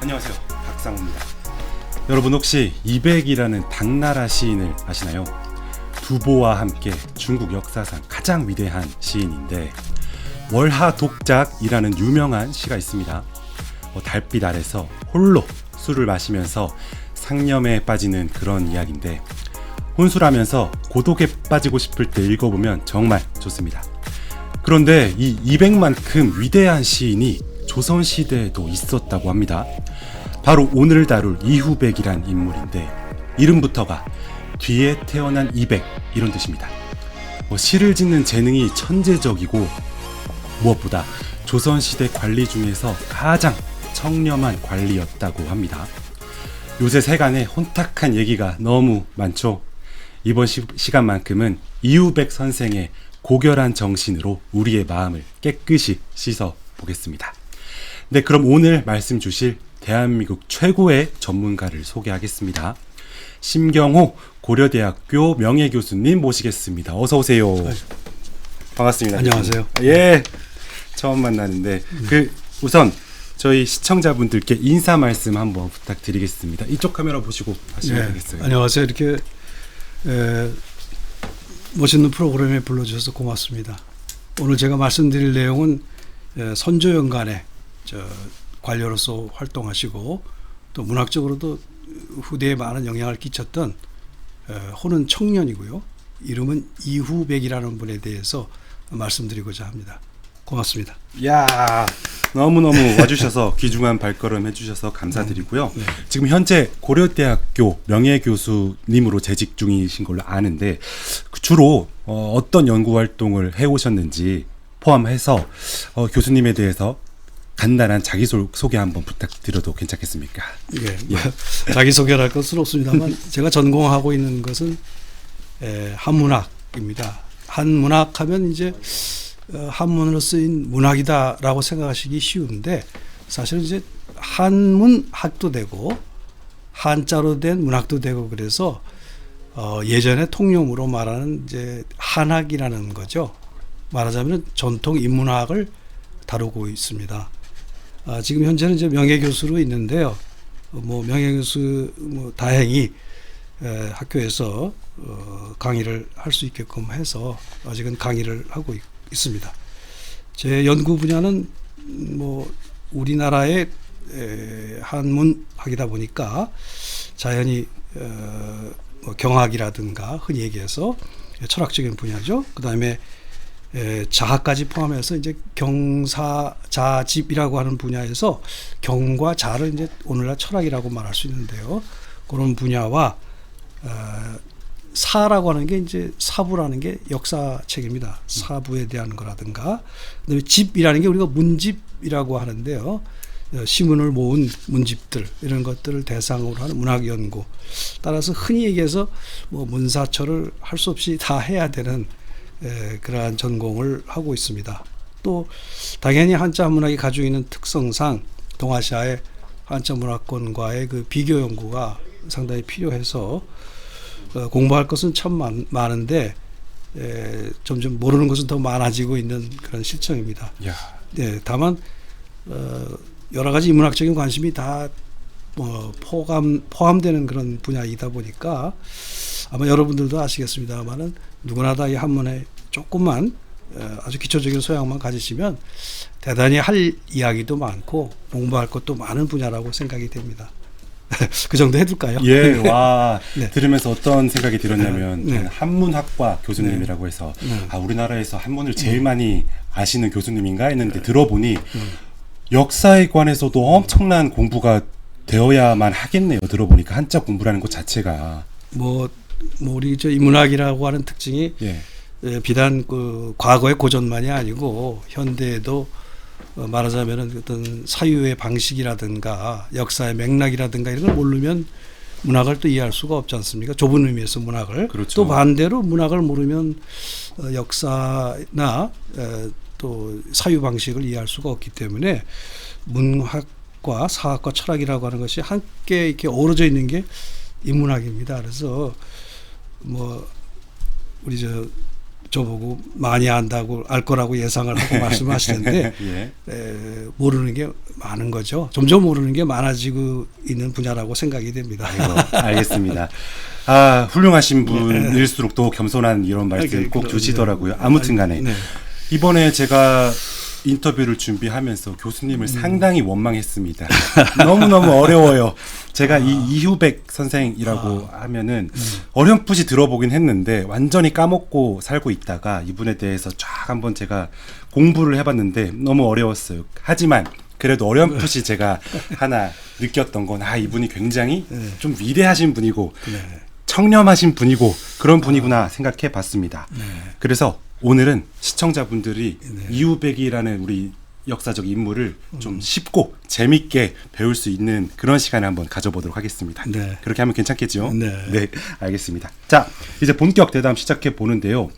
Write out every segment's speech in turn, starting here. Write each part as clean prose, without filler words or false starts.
안녕하세요, 박상우입니다. 여러분 혹시 이백이라는 당나라 시인을 아시나요? 두보와 함께 중국 역사상 가장 위대한 시인인데 월하독작이라는 유명한 시가 있습니다. 달빛 아래서 홀로 술을 마시면서 상념에 빠지는 그런 이야기인데 혼술하면서 고독에 빠지고 싶을 때 읽어보면 정말 좋습니다. 그런데 이 이백만큼 위대한 시인이 조선시대에도 있었다고 합니다. 바로 오늘 다룰 이후백이란 인물인데 이름부터가 뒤에 태어난 이백 이런 뜻입니다. 시를 짓는 재능이 천재적이고 무엇보다 조선시대 관리 중에서 가장 청렴한 관리였다고 합니다. 요새 세간에 혼탁한 얘기가 너무 많죠. 이번 시간만큼은 이후백 선생의 고결한 정신으로 우리의 마음을 깨끗이 씻어 보겠습니다. 네, 그럼 오늘 말씀 주실 대한민국 최고의 전문가를 소개하겠습니다. 심경호 고려대학교 명예교수님 모시겠습니다. 어서 오세요. 반갑습니다. 안녕하세요. 예, 처음 만나는데 우선 저희 시청자분들께 인사 말씀 한번 부탁드리겠습니다. 이쪽 카메라 보시고 하시면 되겠어요. 안녕하세요. 이렇게 멋있는 프로그램에 불러주셔서 고맙습니다. 오늘 제가 말씀드릴 내용은 선조연간에 관료로서 활동하시고 또 문학적으로도 후대에 많은 영향을 끼쳤던 호는 청년이고요. 이름은 이후백이라는 분에 대해서 말씀드리고자 합니다. 고맙습니다. 야, 너무너무 와주셔서 귀중한 발걸음 해주셔서 감사드리고요. 네. 지금 현재 고려대학교 명예교수님으로 재직 중이신 걸로 아는데 주로 어떤 연구활동을 해오셨는지 포함해서 교수님에 대해서 간단한 자기소개 한번 부탁드려도 괜찮겠습니까? 예. 자기소개를 할 것은 없습니다만 제가 전공하고 있는 것은 한문학입니다. 한문학하면 이제 한문으로 쓰인 문학이다라고 생각하시기 쉬운데 사실은 이제 한문학도 되고 한자로 된 문학도 되고 그래서 예전에 통용으로 말하는 이제 한학이라는 거죠. 말하자면 전통 인문학을 다루고 있습니다. 지금 현재는 이제 명예교수로 있는데요. 명예교수 다행히 학교에서 강의를 할 수 있게끔 해서 아직은 강의를 하고 있습니다. 제 연구 분야는 우리나라의 한문학이다 보니까 자연히 경학이라든가 흔히 얘기해서 철학적인 분야죠. 그 다음에 자학까지 포함해서 이제 경사자집이라고 하는 분야에서 경과 자를 이제 오늘날 철학이라고 말할 수 있는데요. 그런 분야와 사라고 하는 게 이제 사부라는 게 역사책입니다. 사부에 대한 거라든가 그다음에 집이라는 게 우리가 문집이라고 하는데요. 시문을 모은 문집들 이런 것들을 대상으로 하는 문학 연구. 따라서 흔히 얘기해서 문사철을 할 수 없이 다 해야 되는 그러한 전공을 하고 있습니다. 또 당연히 한자 문학이 가지고 있는 특성상 동아시아의 한자 문화권과의 그 비교 연구가 상당히 필요해서 공부할 것은 참 많은데 점점 모르는 것은 더 많아지고 있는 그런 실정입니다. 다만 여러 가지 인문학적인 관심이 다 포함되는 그런 분야이다 보니까 아마 여러분들도 아시겠습니다만은 누구나 다 이 한문에 조금만 아주 기초적인 소양만 가지시면 대단히 할 이야기도 많고 공부할 것도 많은 분야라고 생각이 됩니다. 그 정도 해둘까요? 예, 와. 네. 들으면서 어떤 생각이 들었냐면 저는 한문학과 교수님이라고 해서 우리나라에서 한문을 제일 많이 아시는 교수님인가 했는데 들어보니 역사에 관해서도 엄청난 공부가 되어야만 하겠네요. 들어보니까 한자 공부라는 것 자체가 우리 저 인문학이라고 하는 특징이 비단 그 과거의 고전만이 아니고 현대에도 말하자면은 어떤 사유의 방식이라든가 역사의 맥락이라든가 이런 걸 모르면 문학을 또 이해할 수가 없지 않습니까? 좁은 의미에서 문학을. 그렇죠. 또 반대로 문학을 모르면 역사나 또 사유 방식을 이해할 수가 없기 때문에 문학과 사학과 철학이라고 하는 것이 함께 이렇게 어우러져 있는 게 인문학입니다. 그래서 뭐 우리 저보고 많이 안다고 알 거라고 예상을 하고 말씀하시는데 예. 모르는 게 많은 거죠. 점점 모르는 게 많아지고 있는 분야라고 생각이 됩니다. 아이고, 알겠습니다. 훌륭하신 분일수록 또 겸손한 이런 말씀 꼭 주시더라고요. 아무튼간에 이번에 제가 인터뷰를 준비하면서 교수님을 상당히 원망했습니다. 너무너무 어려워요. 제가 이 이후백 선생이라고 하면은 어렴풋이 들어보긴 했는데 완전히 까먹고 살고 있다가 이분에 대해서 쫙 한번 제가 공부를 해봤는데 너무 어려웠어요. 하지만 그래도 어렴풋이 제가 하나 느꼈던 건 이분이 굉장히 좀 위대하신 분이고 청렴하신 분이고 그런 분이구나 생각해 봤습니다. 그래서 오늘은 시청자분들이 이후백이라는 우리 역사적 인물을 좀 쉽고 재밌게 배울 수 있는 그런 시간을 한번 가져보도록 하겠습니다. 그렇게 하면 괜찮겠죠? 네, 알겠습니다. 자, 이제 본격 대담 시작해 보는데요.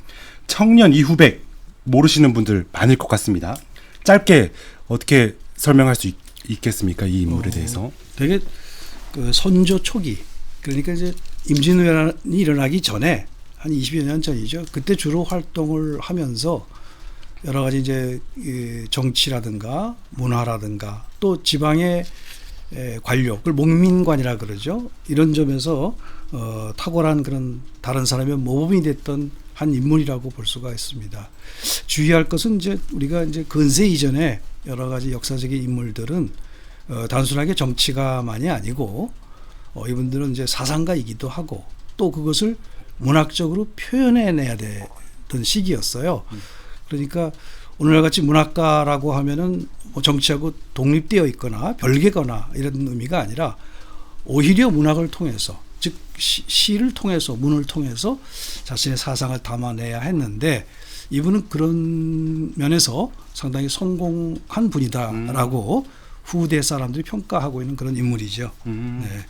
청년 이후백 모르시는 분들 많을 것 같습니다. 짧게 어떻게 설명할 수 있겠습니까? 이 인물에 대해서. 되게 그 선조 초기, 그러니까 이제 임진왜란이 일어나기 전에 한 20여 년 전이죠. 그때 주로 활동을 하면서 여러 가지 이제 정치라든가 문화라든가 또 지방의 관료, 그걸 목민관이라 그러죠. 이런 점에서 탁월한 그런 다른 사람의 모범이 됐던 한 인물이라고 볼 수가 있습니다. 주의할 것은 이제 우리가 이제 근세 이전에 여러 가지 역사적인 인물들은 단순하게 정치가만이 아니고 이분들은 이제 사상가이기도 하고 또 그것을 문학적으로 표현해내야 되던 시기였어요. 그러니까 오늘날같이 문학가라고 하면은 뭐 정치하고 독립되어 있거나 별개거나 이런 의미가 아니라 오히려 문학을 통해서 즉 시를 통해서 문을 통해서 자신의 사상을 담아내야 했는데 이분은 그런 면에서 상당히 성공한 분이다라고 후대 사람들이 평가하고 있는 그런 인물이죠.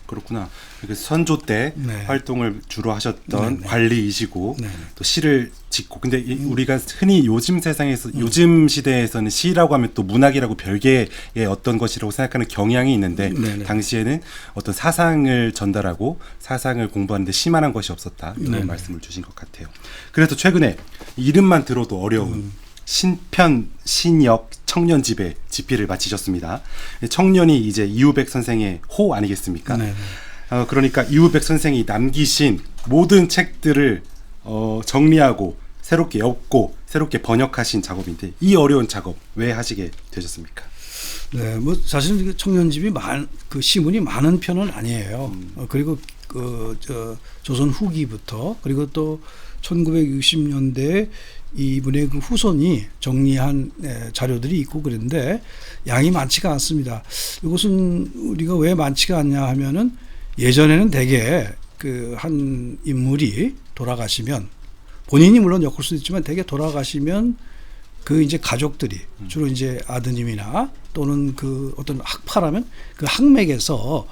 그렇구나. 선조 때 활동을 주로 하셨던 관리이시고 또 시를 짓고 근데 우리가 흔히 요즘 세상에서 요즘 시대에서는 시라고 하면 또 문학이라고 별개의 어떤 것이라고 생각하는 경향이 있는데 당시에는 어떤 사상을 전달하고 사상을 공부하는데 시만한 것이 없었다 이런 말씀을 주신 것 같아요. 그래서 최근에 이름만 들어도 어려운 신편, 신역, 청년집에 집필을 마치셨습니다. 청년이 이제 이후백 선생의 호 아니겠습니까? 그러니까 이후백 선생이 남기신 모든 책들을 정리하고 새롭게 엮고 새롭게 번역하신 작업인데 이 어려운 작업 왜 하시게 되셨습니까? 네, 뭐 사실은 청년집이 그 시문이 많은 편은 아니에요. 그리고 조선 후기부터 그리고 또 1960년대에 이분의 그 후손이 정리한 자료들이 있고 그런데 양이 많지가 않습니다. 이것은 우리가 왜 많지가 않냐 하면은 예전에는 대개 그 한 인물이 돌아가시면 본인이 물론 엮을 수도 있지만 대개 돌아가시면 그 이제 가족들이 주로 이제 아드님이나 또는 그 어떤 학파라면 그 학맥에서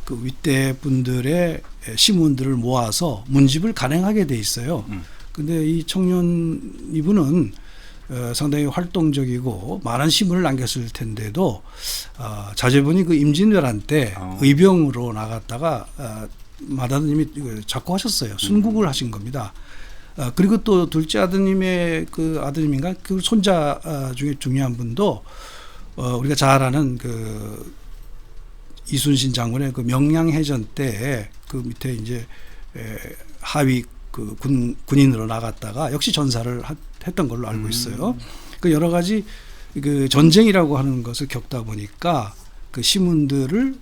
그 윗대 분들의 시문들을 모아서 문집을 간행하게 돼 있어요. 근데 이 청년 이분은 상당히 활동적이고 많은 시문을 남겼을 텐데도 자제분이 그 임진왜란 때 의병으로 나갔다가 맏아드님이 작고하셨어요. 순국을 하신 겁니다. 그리고 또 둘째 아드님의 그 아드님인가 그 손자 중에 중요한 분도 우리가 잘 아는 그 이순신 장군의 그 명량해전 때 그 밑에 이제 하위 그 군인으로 나갔다가 역시 전사를 했던 걸로 알고 있어요. 그 여러 가지 그 전쟁이라고 하는 것을 겪다 보니까 그 시문들을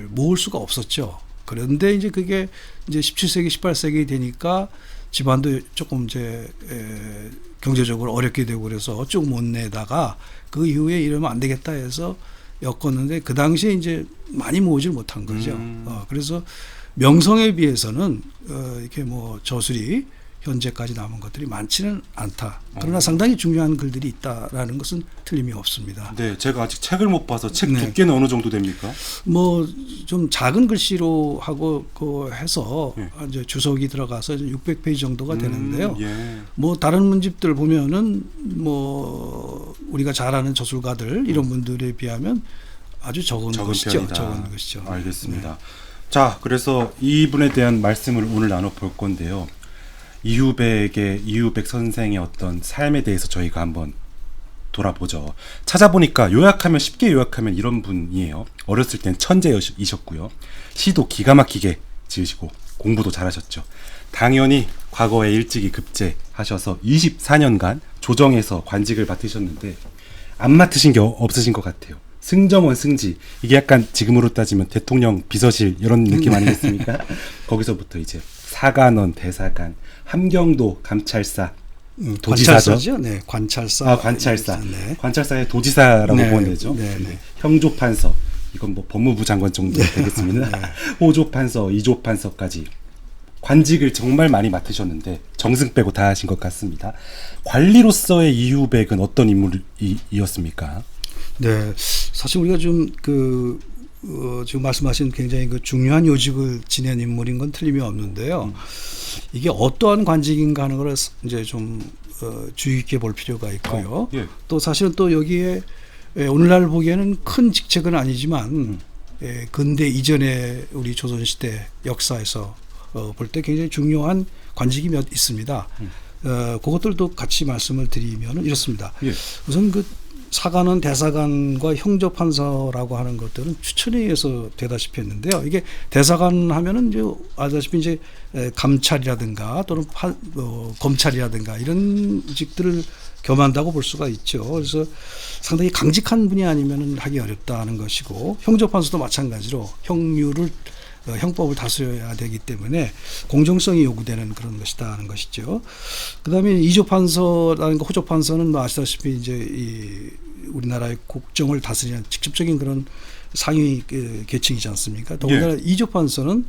모을 수가 없었죠. 그런데 이제 그게 이제 17세기, 18세기 되니까 집안도 조금 이제 경제적으로 어렵게 되고 그래서 쭉 못 내다가 그 이후에 이러면 안 되겠다 해서 엮었는데 그 당시에 이제 많이 모으질 못한 거죠. 그래서 명성에 비해서는 이렇게 뭐 저술이 현재까지 남은 것들이 많지는 않다. 그러나 상당히 중요한 글들이 있다라는 것은 틀림이 없습니다. 네, 제가 아직 책을 못 봐서 책 네. 두께는 어느 정도 됩니까? 뭐 좀 작은 글씨로 하고 해서 예. 이제 주석이 들어가서 600페이지 정도가 되는데요. 예. 뭐 다른 문집들 보면은 뭐 우리가 잘 아는 저술가들 이런 분들에 비하면 아주 적은 것이죠. 편이다. 적은 것이죠. 알겠습니다. 자, 그래서 이분에 대한 말씀을 오늘 나눠볼 건데요. 이후백 선생의 어떤 삶에 대해서 저희가 한번 돌아보죠. 찾아보니까 쉽게 요약하면 이런 분이에요. 어렸을 땐 천재이셨고요. 시도 기가 막히게 지으시고 공부도 잘하셨죠. 당연히 과거에 일찍이 급제하셔서 24년간 조정에서 관직을 맡으셨는데 안 맡으신 게 없으신 것 같아요. 승정원 승지, 이게 약간 지금으로 따지면 대통령 비서실 이런 느낌 아니겠습니까? 거기서부터 이제 사관원 대사관, 함경도 감찰사, 도지사죠. 관찰사죠. 네, 관찰사. 관찰사. 네. 관찰사의 도지사라고 네. 보면 되죠. 네, 네. 형조판서, 이건 뭐 법무부 장관 정도 되겠습니다. 네. 호조판서, 이조판서까지 관직을 정말 많이 맡으셨는데 정승 빼고 다 하신 것 같습니다. 관리로서의 이후백은 어떤 인물이었습니까? 네, 사실 우리가 좀 지금 말씀하신 굉장히 중요한 요직을 지낸 인물인 건 틀림이 없는데요. 이게 어떠한 관직인가 하는 걸 이제 좀 주의 깊게 볼 필요가 있고요. 예. 또 사실은 또 여기에 오늘날 보기에는 큰 직책은 아니지만 근대 이전의 우리 조선시대 역사에서 볼 때 굉장히 중요한 관직이 몇 있습니다. 그것들도 같이 말씀을 드리면 이렇습니다. 예. 우선 사관원, 대사관과 형조판서라고 하는 것들은 추천에 의해서 되다시피 했는데요. 이게 대사관 하면은 이제 아다시피 이제 감찰이라든가 또는 검찰이라든가 이런 직들을 겸한다고 볼 수가 있죠. 그래서 상당히 강직한 분이 아니면은 하기 어렵다는 것이고, 형조판서도 마찬가지로 형법을 다스려야 되기 때문에 공정성이 요구되는 그런 것이다 하는 것이죠. 그다음에 이조판서라는 거, 호조판서는 뭐 아시다시피 이제 우리나라의 국정을 다스리는 직접적인 그런 상위 계층이지 않습니까? 더군다나 예. 이조판서는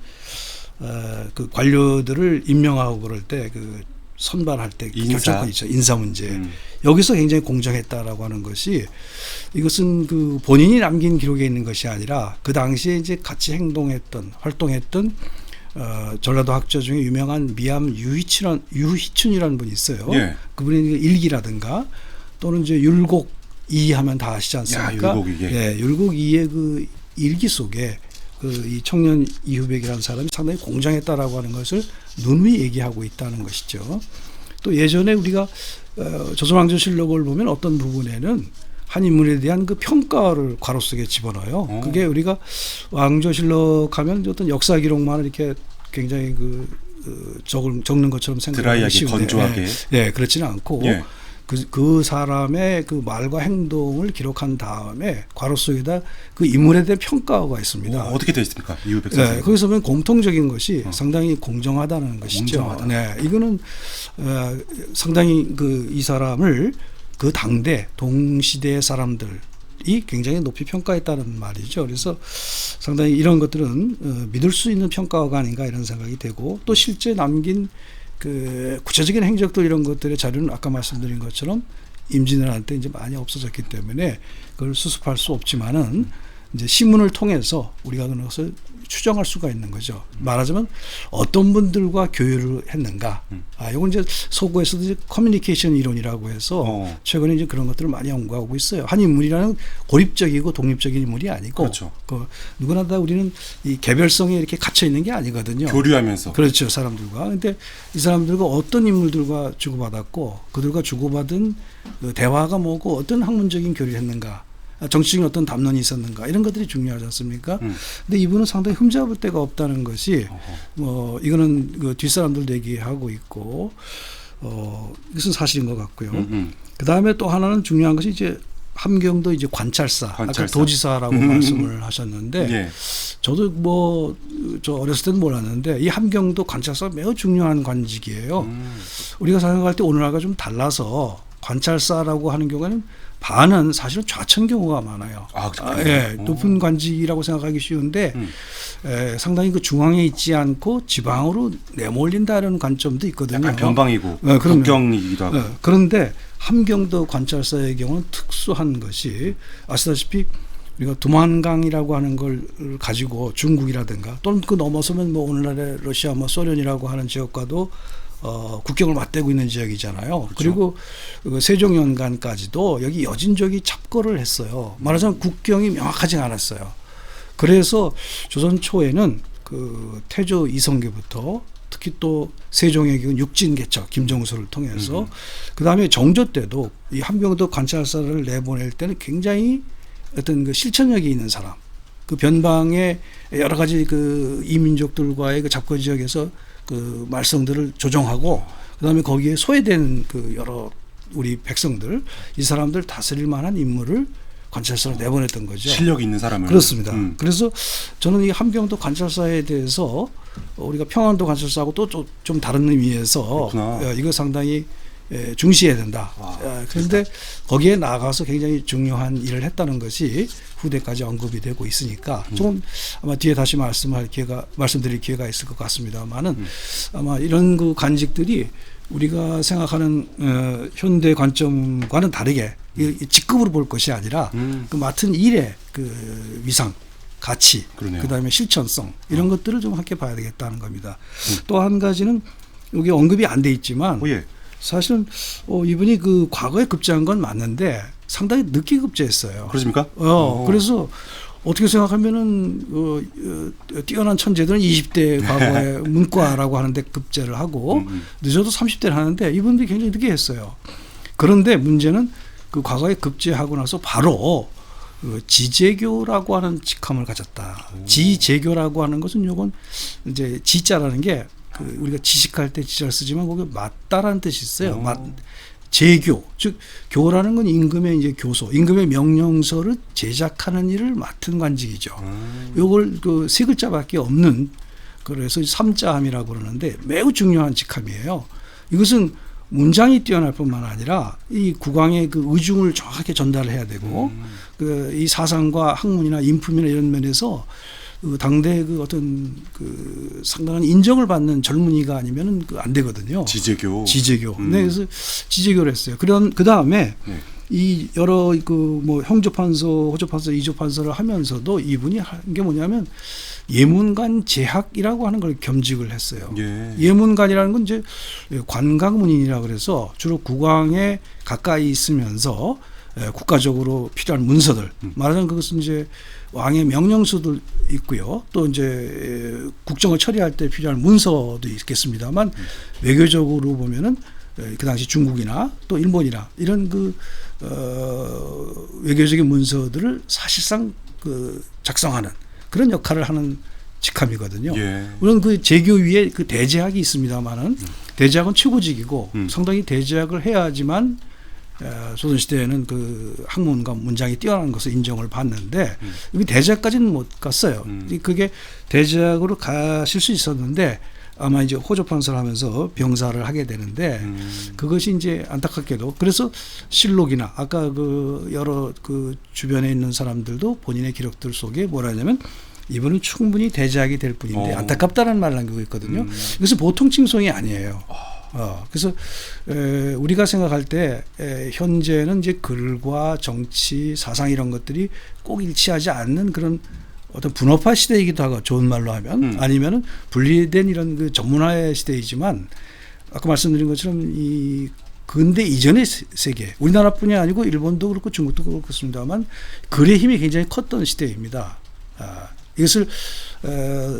그 관료들을 임명하고 그럴 때 선발할 때 결정권이 있죠. 인사 문제. 여기서 굉장히 공정했다라고 하는 것이, 이것은 본인이 남긴 기록에 있는 것이 아니라 그 당시에 이제 같이 활동했던 전라도 학자 중에 유명한 미암 유희춘이라는 분이 있어요. 예. 그분의 일기라든가 또는 이제 율곡이 하면 다 아시지 않습니까? 율곡이게. 예, 율곡이의 일기 속에 이 청년 이후백이라는 사람이 상당히 공정했다라고 하는 것을 누누이 얘기하고 있다는 것이죠. 또 예전에 우리가 조선왕조실록을 보면 어떤 부분에는 한 인물에 대한 평가를 괄호 속에 집어넣어요. 그게 우리가 왕조실록 하면 어떤 역사 기록만을 이렇게 굉장히 적는 것처럼 생각하기 드라이하게 쉬운데, 건조하게. 예, 그렇지는 않고 예. 그 사람의 말과 행동을 기록한 다음에 괄호 속에다 그 인물에 대한 평가가 있습니다. 어떻게 되어 있습니까? 이후백 선생. 네, 거기서 보면 공통적인 것이 상당히 공정하다는 것이죠. 공정하다. 네, 이거는 상당히 이 사람을 그 당대 동시대의 사람들이 굉장히 높이 평가했다는 말이죠. 그래서 상당히 이런 것들은 믿을 수 있는 평가가 아닌가 이런 생각이 되고, 또 실제 남긴 구체적인 행적들 이런 것들의 자료는 아까 말씀드린 것처럼 임진왜란 때 이제 많이 없어졌기 때문에 그걸 수습할 수 없지만은 이제 신문을 통해서 우리가 그것을 추정할 수가 있는 거죠. 말하자면 어떤 분들과 교류를 했는가. 이건 이제 서구에서도 이제 커뮤니케이션 이론이라고 해서 최근에 이제 그런 것들을 많이 연구하고 있어요. 한 인물이라는 고립적이고 독립적인 인물이 아니고, 그렇죠. 누구나 다 우리는 이 개별성에 이렇게 갇혀 있는 게 아니거든요. 교류하면서. 그렇죠, 사람들과. 근데 이 사람들과 어떤 인물들과 주고받았고, 그들과 주고받은 대화가 뭐고, 어떤 학문적인 교류를 했는가, 정치적인 어떤 담론이 있었는가, 이런 것들이 중요하지 않습니까? 근데 이분은 상당히 흠잡을 데가 없다는 것이, 이거는 뒷사람들도 얘기하고 있고, 이것은 사실인 것 같고요. 그 다음에 또 하나는 중요한 것이 이제 함경도 이제 관찰사. 아까 도지사라고 말씀을 하셨는데, 예. 저도 저 어렸을 때는 몰랐는데 이 함경도 관찰사가 매우 중요한 관직이에요. 우리가 생각할 때 오늘날과 좀 달라서 관찰사라고 하는 경우는 반은 사실은 좌천 경우가 많아요. 예, 높은 관직이라고 생각하기 쉬운데 상당히 그 중앙에 있지 않고 지방으로 내몰린다는 관점도 있거든요. 약간 변방이고 국경이기도 하고. 그런데 함경도 관찰사의 경우는 특수한 것이 아시다시피 우리가 두만강이라고 하는 걸 가지고 중국이라든가 또는 그 넘어서면 뭐 오늘날의 러시아 뭐 소련이라고 하는 지역과도 국경을 맞대고 있는 지역이잖아요. 그렇죠. 그리고 그 세종연간까지도 여기 여진족이 잡거를 했어요. 말하자면 국경이 명확하지 않았어요. 그래서 조선 초에는 그 태조 이성계부터 특히 또 세종의 육진개척 김정수를 통해서 그 다음에 정조 때도 이 함경도 관찰사를 내보낼 때는 굉장히 어떤 그 실천력이 있는 사람, 그 변방의 여러 가지 그 이민족들과의 그 잡거 지역에서 그 말썽들을 조정하고 그다음에 거기에 소외된 그 여러 우리 백성들 이 사람들 다스릴 만한 인물을 관찰사로 내보냈던 거죠. 실력 있는 사람을. 그렇습니다. 그래서 저는 이 함경도 관찰사에 대해서 우리가 평안도 관찰사하고 또 좀 다른 의미에서 이거 상당히 중시해야 된다. 그런데 거기에 나가서 굉장히 중요한 일을 했다는 것이 후대까지 언급이 되고 있으니까 조금 아마 뒤에 다시 말씀드릴 기회가 있을 것 같습니다만은 아마 이런 그 관직들이 우리가 생각하는 현대 관점과는 다르게 직급으로 볼 것이 아니라 그 맡은 일의 그 위상, 가치, 그다음에 실천성 이런 것들을 좀 함께 봐야 되겠다는 겁니다. 또 한 가지는 여기 언급이 안 돼 있지만 사실은 이분이 그 과거에 급제한 건 맞는데 상당히 늦게 급제했어요. 그렇습니까? 그래서 어떻게 생각하면은 뛰어난 천재들은 20대 과거에 문과라고 하는데 급제를 하고 늦어도 30대를 하는데 이분들이 굉장히 늦게 했어요. 그런데 문제는 그 과거에 급제하고 나서 바로 그 지제교라고 하는 직함을 가졌다. 지제교라고 하는 것은 요건 이제 지자라는 게 그 우리가 지식할 때 지자를 쓰지만 거기 맞다라는 뜻이 있어요. 제교, 즉 교라는 건 임금의 이제 교소, 임금의 명령서를 제작하는 일을 맡은 관직이죠. 요걸 그 세 글자밖에 없는 그래서 삼자함이라고 그러는데 매우 중요한 직함이에요. 이것은 문장이 뛰어날 뿐만 아니라 이 국왕의 그 의중을 정확하게 전달을 해야 되고 그 이 사상과 학문이나 인품이나 이런 면에서 그 당대 그 어떤 그 상당한 인정을 받는 젊은이가 아니면은 그 안 되거든요. 지제교. 네, 그래서 지제교를 했어요. 그 다음에 이 여러 그 뭐 형조판서, 호조판서, 이조판서를 하면서도 이분이 한 게 뭐냐면 예문관 제학이라고 하는 걸 겸직을 했어요. 예문관이라는 건 이제 관각문인이라 그래서 주로 국왕에 가까이 있으면서 국가적으로 필요한 문서들, 말하자면 그것은 이제 왕의 명령서도 있고요. 또 이제 국정을 처리할 때 필요한 문서도 있겠습니다만 외교적으로 보면은 그 당시 중국이나 또 일본이나 이런 그 외교적인 문서들을 사실상 그 작성하는 그런 역할을 하는 직함이거든요. 물론 그 제교 위에 그 대제학이 있습니다만은 대제학은 최고직이고 상당히 대제학을 해야지만 조선시대에는 그 학문과 문장이 뛰어난 것을 인정을 받는데 여기 대제학까지는 못 갔어요. 그게 대제학으로 가실 수 있었는데 아마 이제 호조판서를 하면서 병사를 하게 되는데 그것이 이제 안타깝게도 그래서 실록이나 아까 그 여러 그 주변에 있는 사람들도 본인의 기록들 속에 뭐라 하냐면 이분은 충분히 대제학이 될 뿐인데 안타깝다라는 말을 남기고 있거든요. 그래서 보통 칭송이 아니에요. 그래서 우리가 생각할 때 현재는 이제 글과 정치, 사상 이런 것들이 꼭 일치하지 않는 그런 어떤 분업화 시대이기도 하고 좋은 말로 하면 아니면은 분리된 이런 그 전문화의 시대이지만 아까 말씀드린 것처럼 이 근대 이전의 세계 우리나라뿐이 아니고 일본도 그렇고 중국도 그렇습니다만 글의 힘이 굉장히 컸던 시대입니다. 이것을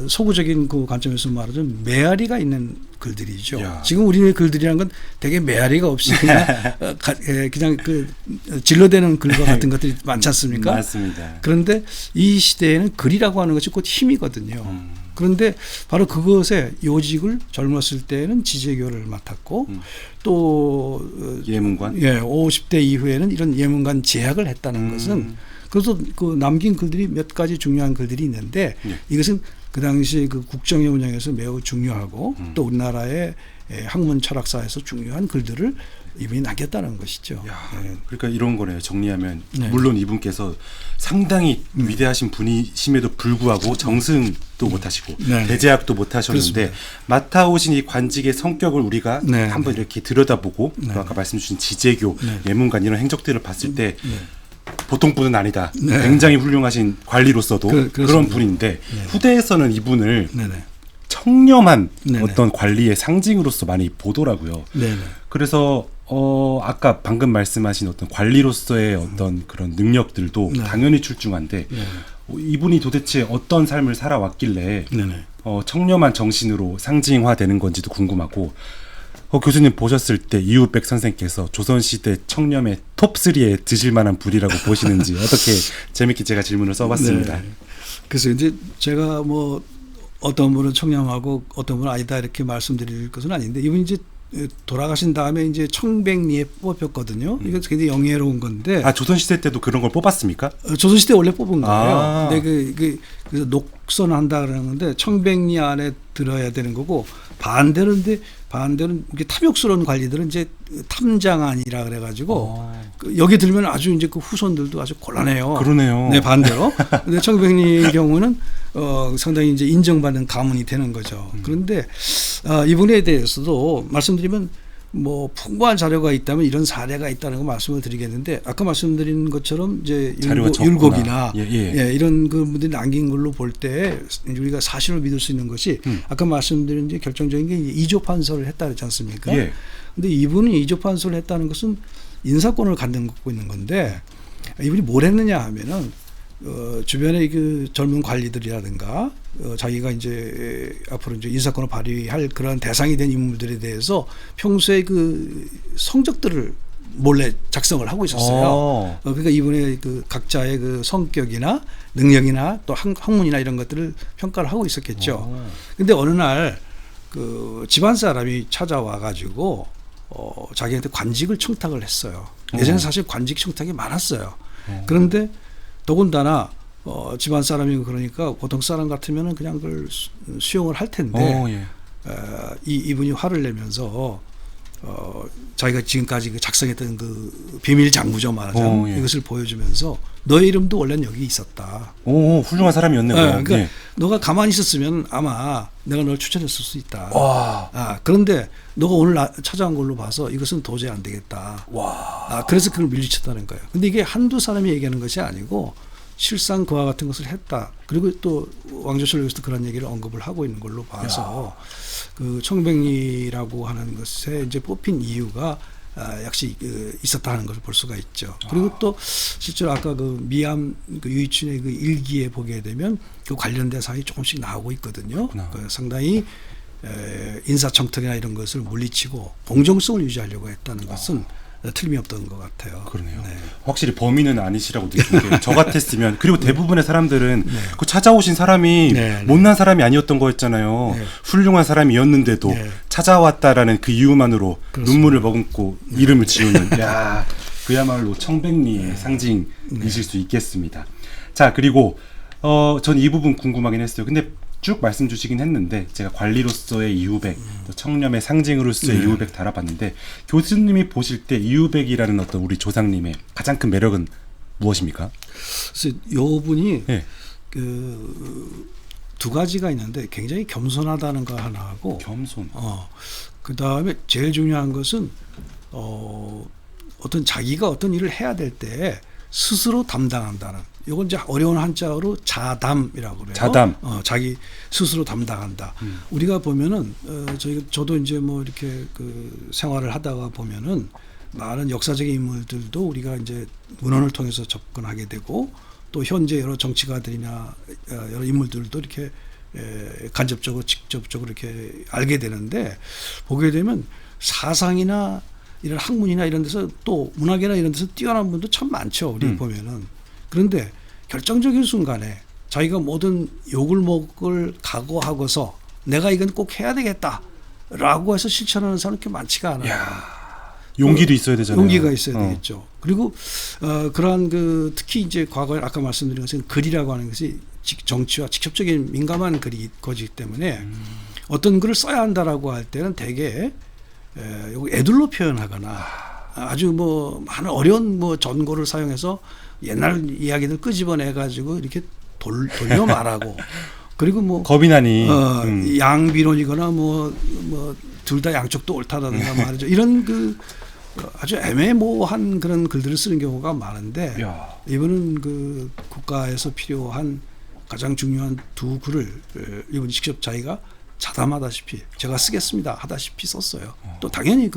소구적인 그 관점에서 말하자면 메아리가 있는 글들이죠. 지금 우리의 글들이라는 건 되게 메아리가 없이 그냥 그 질러대는 글과 같은 것들이 많지 않습니까? 맞습니다. 그런데 이 시대에는 글이라고 하는 것이 곧 힘이거든요. 그런데 바로 그것에 요직을 젊었을 때는 지제교를 맡았고 또 예문관 50대 이후에는 이런 예문관 제학을 했다는 것은 그래서 그 남긴 글들이 몇 가지 중요한 글들이 있는데 예. 이것은 그 당시 그 국정의 운영에서 매우 중요하고 또 우리나라의 학문 철학사에서 중요한 글들을 이분이 남겼다는 것이죠. 네. 그러니까 이런 거네요. 정리하면 네. 물론 이분께서 상당히 위대하신 분이심에도 불구하고 정승도 못하시고 네. 대제학도 못하셨는데 그렇습니다. 맡아오신 이 관직의 성격을 우리가 네. 한번 이렇게 들여다보고 네. 또 아까 말씀 주신 지재교, 네. 예문관 이런 행적들을 봤을 때 네. 보통 분은 아니다. 네. 굉장히 훌륭하신 관리로서도 그렇습니다. 그런 분인데 후대에서는 이분을 네네. 청렴한 네네. 어떤 관리의 상징으로서 많이 보더라고요. 네네. 그래서 아까 방금 말씀하신 어떤 관리로서의 어떤 그런 능력들도 네. 당연히 출중한데 네. 이분이 도대체 어떤 삶을 살아왔길래 네네. 청렴한 정신으로 상징화되는 건지도 궁금하고 교수님 보셨을 때 이우백 선생께서 조선시대 청렴의 톱3에 드실 만한 분이라고 보시는지 어떻게 재밌게 제가 질문을 써봤습니다. 네. 그래서 이제 제가 뭐 어떤 분은 청렴하고 어떤 분은 아니다 이렇게 말씀드릴 것은 아닌데 이분이 이제 돌아가신 다음에 이제 청백리에 뽑혔거든요. 이거 굉장히 영예로운 건데. 조선시대 때도 그런 걸 뽑았습니까? 조선시대 원래 뽑은 거예요. 아. 근데 그래서 녹선한다 그러는데 청백리 안에 들어야 되는 거고 반대는 이게 탐욕스러운 관리들은 이제 탐장안이라 그래가지고 여기 들면 아주 이제 그 후손들도 아주 곤란해요. 그러네요. 네, 반대로. 근데 청백리 경우는 상당히 이제 인정받는 가문이 되는 거죠. 그런데 이분에 대해서도 말씀드리면 뭐 풍부한 자료가 있다면 이런 사례가 있다는 거 말씀을 드리겠는데 아까 말씀드린 것처럼 이제 율곡이나 이런 그 분들이 남긴 걸로 볼 때 우리가 사실을 믿을 수 있는 것이 아까 말씀드린 이제 결정적인 게 이조판서를 했다 그랬지 않습니까? 예. 근데 이분이 이조판서를 했다는 것은 인사권을 갖고 있는 건데 이분이 뭘 했느냐 하면은 주변의 그 젊은 관리들이라든가 자기가 이제 앞으로 이제 인사권을 발휘할 그런 대상이 된 인물들에 대해서 평소에 그 성적들을 몰래 작성을 하고 있었어요. 그러니까 이분의 그 각자의 그 성격이나 능력이나 또 학문이나 이런 것들을 평가를 하고 있었겠죠. 근데 어느 날 그 집안 사람이 찾아와 가지고 자기한테 관직을 청탁을 했어요. 예전에 사실 관직 청탁이 많았어요. 그런데 더군다나 집안 사람이 그러니까 보통 사람 같으면은 그냥 그걸 수용을 할 텐데 이분이 화를 내면서 자기가 지금까지 그 작성했던 그 비밀 장부죠 말하자면 이것을 보여주면서 너의 이름도 원래는 여기 있었다. 오, 훌륭한 사람이었네요. 그러니까 너가 가만히 있었으면 아마 내가 널 추천했을 수 있다. 그런데 너가 오늘 찾아온 걸로 봐서 이것은 도저히 안 되겠다. 그래서 그걸 밀리쳤다는 거예요. 근데 이게 한두 사람이 얘기하는 것이 아니고 실상 그와 같은 것을 했다. 그리고 또 왕조실록에서도 그런 얘기를 언급을 하고 있는 걸로 봐서 그 청백리라고 하는 것에 이제 뽑힌 이유가 역시 있었다 하는 것을 볼 수가 있죠. 그리고 또 실제로 아까 그 미암 그 유이춘의 그 일기에 보게 되면 그 관련된 사항이 조금씩 나오고 있거든요. 그 상당히 인사청탁이나 이런 것을 물리치고 공정성을 유지하려고 했다는 것은 틀림이 없던 것 같아요. 그러네요. 네. 확실히 범인은 아니시라고 느끼는 게 저 같았으면 그리고 대부분의 사람들은 그 찾아오신 사람이 못난 사람이 아니었던 거였잖아요. 훌륭한 사람이었는데도 찾아왔다라는 그 이유만으로 그렇습니다. 눈물을 머금고 이름을 지우는 그야말로 청백리의 상징이실 수 있겠습니다. 자, 그리고 전 이 부분 궁금하긴 했어요. 근데 쭉 말씀 주시긴 했는데 제가 관리로서의 이우백, 또 청렴의 상징으로서의 이우백 달아봤는데 교수님이 보실 때 이우백이라는 어떤 우리 조상님의 가장 큰 매력은 무엇입니까? 그래서 이 분이 그 두 가지가 있는데 굉장히 겸손하다는 거 하나하고 겸손. 그 다음에 제일 중요한 것은 어떤 자기가 어떤 일을 해야 될 때 스스로 담당한다는. 이건 이제 어려운 한자어로 자담이라고 그래요. 자담. 자기 스스로 담당한다. 우리가 보면은 저도 이제 뭐 이렇게 그 생활을 하다가 보면은 많은 역사적인 인물들도 우리가 이제 문헌을 통해서 접근하게 되고 또 현재 여러 정치가들이나 여러 인물들도 이렇게 간접적으로 직접적으로 이렇게 알게 되는데 보게 되면 사상이나 이런 학문이나 이런 데서 또 문학이나 이런 데서 뛰어난 분도 참 많죠. 우리 보면은. 그런데 결정적인 순간에 자기가 모든 욕을 먹을 각오하고서 내가 이건 꼭 해야 되겠다라고 해서 실천하는 사람은 그렇게 많지가 않아요. 용기도 있어야 되잖아요. 용기가 있어야 되겠죠. 그리고 그러한 그 특히 이제 과거에 아까 말씀드린 것은 글이라고 하는 것이 정치와 직접적인 민감한 거지기 때문에 어떤 글을 써야 한다라고 할 때는 대개 애들로 표현하거나 아주 뭐 많은 어려운 뭐 전고를 사용해서 옛날 이야기들 끄집어내 가지고 이렇게 돌려 말하고 그리고 뭐 겁이 나니 양비론이거나 뭐 둘 다 양쪽도 옳다라든가 말이죠. 이런 그 아주 애매모호한 그런 글들을 쓰는 경우가 많은데 야. 이분은 그 국가에서 필요한 가장 중요한 두 글을 이분이 직접 자기가 자담하다시피 제가 쓰겠습니다 하다시피 썼어요. 또 당연히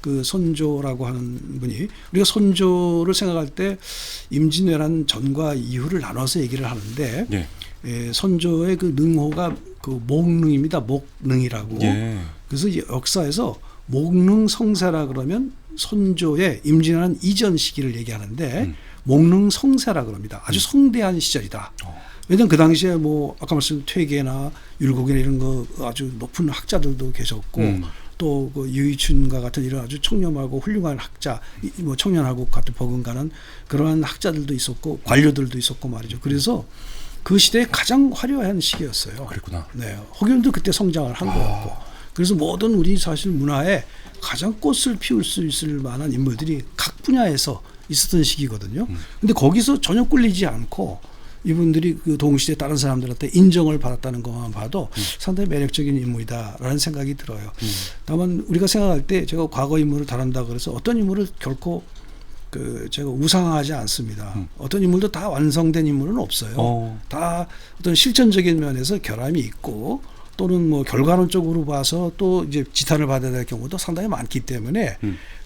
그 선조라고 하는 분이 우리가 선조를 생각할 때 임진왜란 전과 이후를 나눠서 얘기를 하는데 예. 선조의 그 능호가 그 목능입니다. 목능이라고. 예. 그래서 이제 역사에서 목능 성세라 그러면 선조의 임진왜란 이전 시기를 얘기하는데 목능 성세라 그럽니다. 아주 성대한 시절이다. 왜냐하면 그 당시에 뭐 아까 말씀드린 퇴계나 율곡이나 이런 거 아주 높은 학자들도 계셨고 또 그 유이춘과 같은 이런 아주 청렴하고 훌륭한 학자, 뭐 청년하고 같은 버금가는 그러한 학자들도 있었고 관료들도 있었고 말이죠. 그래서 그 시대에 가장 화려한 시기였어요. 그랬구나. 네, 허균도 그때 성장을 한 거였고, 그래서 모든 우리 사실 문화에 가장 꽃을 피울 수 있을 만한 인물들이 각 분야에서 있었던 시기거든요. 근데 거기서 전혀 꿀리지 않고 이분들이 그 동시대 다른 사람들한테 인정을 받았다는 것만 봐도 상당히 매력적인 인물이다라는 생각이 들어요. 다만 우리가 생각할 때 제가 과거 인물을 다룬다 그래서 어떤 인물을 결코 제가 우상하지 않습니다. 어떤 인물도 다 완성된 인물은 없어요. 다 어떤 실천적인 면에서 결함이 있고 또는 뭐 결과론적으로 봐서 또 이제 지탄을 받아야 될 경우도 상당히 많기 때문에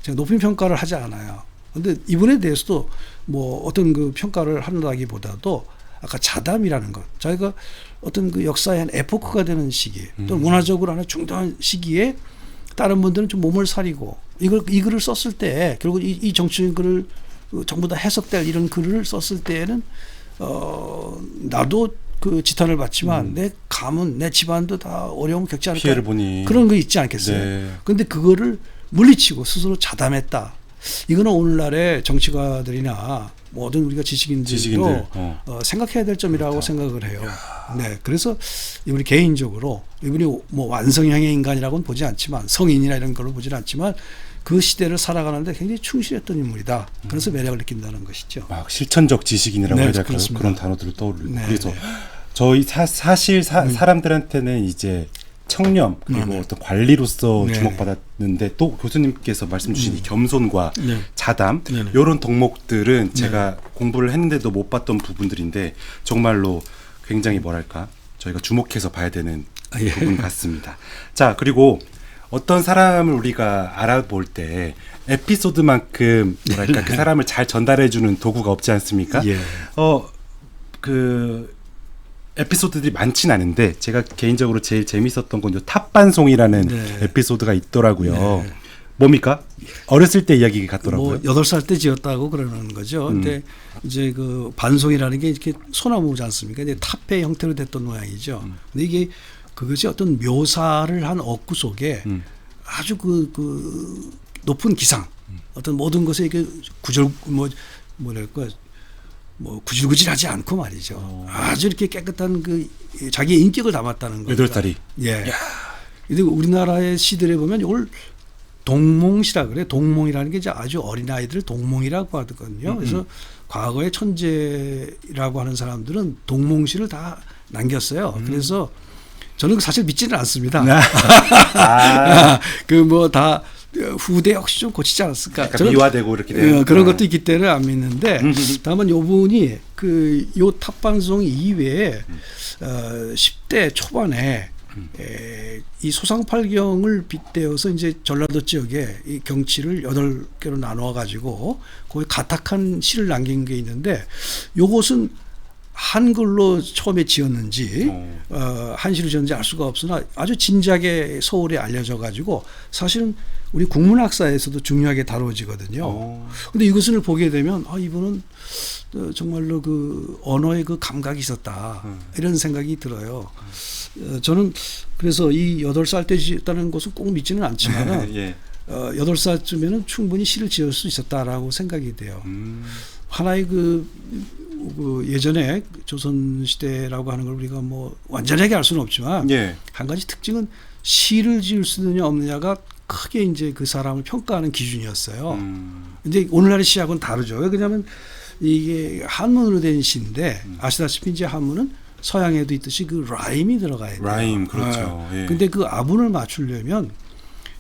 제가 높은 평가를 하지 않아요. 그런데 이분에 대해서도 뭐 어떤 그 평가를 한다기보다도 아까 자담이라는 것, 자기가 어떤 그 역사의 한 에포크가 되는 시기, 또 문화적으로 하는 중요한 시기에 다른 분들은 좀 몸을 사리고 이 글을 썼을 때 결국 이 정치적인 글을 전부 다 해석될 이런 글을 썼을 때에는 나도 그 지탄을 받지만 내 가문, 내 집안도 다 어려움 겪지 않을까 피해를 보니 그런 거 있지 않겠어요? 그런데 그거를 물리치고 스스로 자담했다. 이거는 오늘날의 정치가들이나 모든 우리가 지식인들도 생각해야 될 점이라고 생각을 해요. 네, 그래서 우리 개인적으로 이분이 뭐 완성형의 인간이라고는 보지 않지만 성인이나 이런 걸로 보지는 않지만 그 시대를 살아가는데 굉장히 충실했던 인물이다. 그래서 매력을 느낀다는 것이죠. 막 실천적 지식인이라고 네, 해야 될까요? 그렇습니다. 그런 단어들을 떠올리고 네, 그래서 네. 저희 사실 사람들한테는 이제 청렴 그리고 어떤 관리로서 네. 주목받았는데 또 교수님께서 말씀 주신 이 겸손과 네. 자담 네, 네. 이런 덕목들은 제가 공부를 했는데도 못 봤던 부분들인데 정말로 굉장히 뭐랄까 저희가 주목해서 봐야 되는 예. 부분 같습니다. 자, 그리고 어떤 사람을 우리가 알아볼 때 에피소드만큼 뭐랄까 그 사람을 잘 전달해주는 도구가 없지 않습니까? 예. 그 에피소드들이 많진 않은데 제가 개인적으로 제일 재밌었던 건 탑반송이라는 네. 에피소드가 있더라고요. 네. 뭡니까? 어렸을 때 이야기 같더라고요. 뭐 8살 때 지었다고 그러는 거죠. 근데 이제 그 반송이라는 게 이렇게 소나무지 않습니까? 이제 탑의 형태로 됐던 모양이죠. 근데 이게 그것이 어떤 묘사를 한 억구 속에 아주 그 높은 기상, 어떤 모든 것에 이게 구질구질하지 않고 말이죠. 아주 이렇게 깨끗한 그 자기의 인격을 담았다는 거죠. 8살이. 예. 근데 우리나라의 시들에 보면 이걸 동몽시라 그래. 동몽이라는 게 이제 아주 어린 아이들을 동몽이라고 하거든요. 그래서 과거의 천재라고 하는 사람들은 동몽시를 다 남겼어요. 그래서 저는 사실 믿지는 않습니다. 그 뭐 다 후대 혹시 좀 고치지 않았을까? 약간 미화되고 이렇게 되는 그런 것도 있기 때문에 안 믿는데 다만 요분이 요 탑방송 이외에 10대 초반에 이 소상팔경을 빗대어서 이제 전라도 지역에 이 경치를 8개로 나누어 가지고 거기 가탁한 시를 남긴 게 있는데 요것은 한글로 처음에 지었는지 한시로 지었는지 알 수가 없으나 아주 진작에 서울에 알려져 가지고 사실은 우리 국문학사에서도 중요하게 다뤄지거든요. 근데 이것을 보게 되면 이분은 정말로 그 언어의 그 감각이 있었다 이런 생각이 들어요. 저는 그래서 이 8살 때 지었다는 것은 꼭 믿지는 않지만 예. 8살쯤에는 충분히 시를 지을 수 있었다라고 생각이 돼요. 하나의 그 예전에 조선 시대라고 하는 걸 우리가 뭐 완전하게 알 수는 없지만 예. 한 가지 특징은 시를 지을 수 있느냐 없느냐가 크게 이제 그 사람을 평가하는 기준이었어요. 근데 오늘날의 시하고는 다르죠. 왜 그러냐면 이게 한문으로 된 시인데 아시다시피 이제 한문은 서양에도 있듯이 그 라임이 들어가야 돼요. 라임 그렇죠. 예. 근데 그 아분을 맞추려면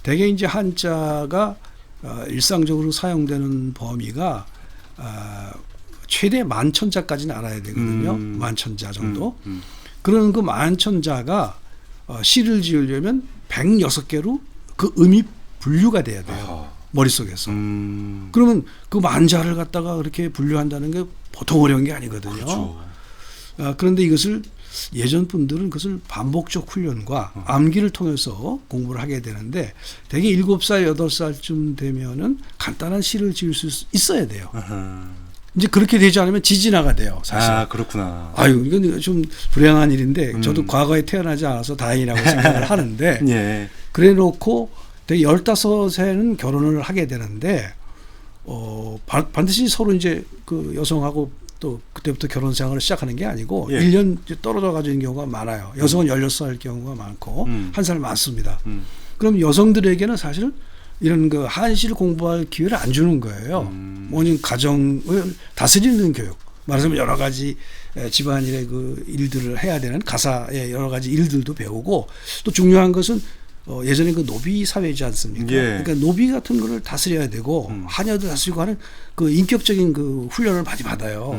대개 이제 한자가 일상적으로 사용되는 범위가 최대 만천자까지는 알아야 되거든요. 만천자 정도. 그런 그 만천자가 시를 지으려면 106개로 그 음이 분류가 돼야 돼요. 아하. 머릿속에서. 그러면 그 만자를 갖다가 그렇게 분류한다는 게 보통 어려운 게 아니거든요. 그렇죠. 그런데 이것을 예전 분들은 그것을 반복적 훈련과 암기를 통해서 공부를 하게 되는데 대개 7살, 8살쯤 되면은 간단한 시를 지을 수 있어야 돼요. 이제 그렇게 되지 않으면 지진아가 돼요, 사실. 아, 그렇구나. 아유, 이건 좀 불행한 일인데 저도 과거에 태어나지 않아서 다행이라고 생각을 하는데 예. 그래 놓고 되게 15세는 결혼을 하게 되는데 반드시 서로 이제 그 여성하고 또 그때부터 결혼 생활을 시작하는 게 아니고 예. 1년 떨어져 가지는 경우가 많아요. 여성은 16살 경우가 많고 한 살 많습니다. 그럼 여성들에게는 사실 이런 그 한시를 공부할 기회를 안 주는 거예요. 뭐냐면 가정을 다스리는 교육. 말하자면 여러 가지 집안일의 그 일들을 해야 되는 가사의 여러 가지 일들도 배우고 또 중요한 것은 예전에 그 노비 사회이지 않습니까? 예. 그러니까 노비 같은 거를 다스려야 되고 하녀도 다스리고 하는 그 인격적인 그 훈련을 많이 받아요.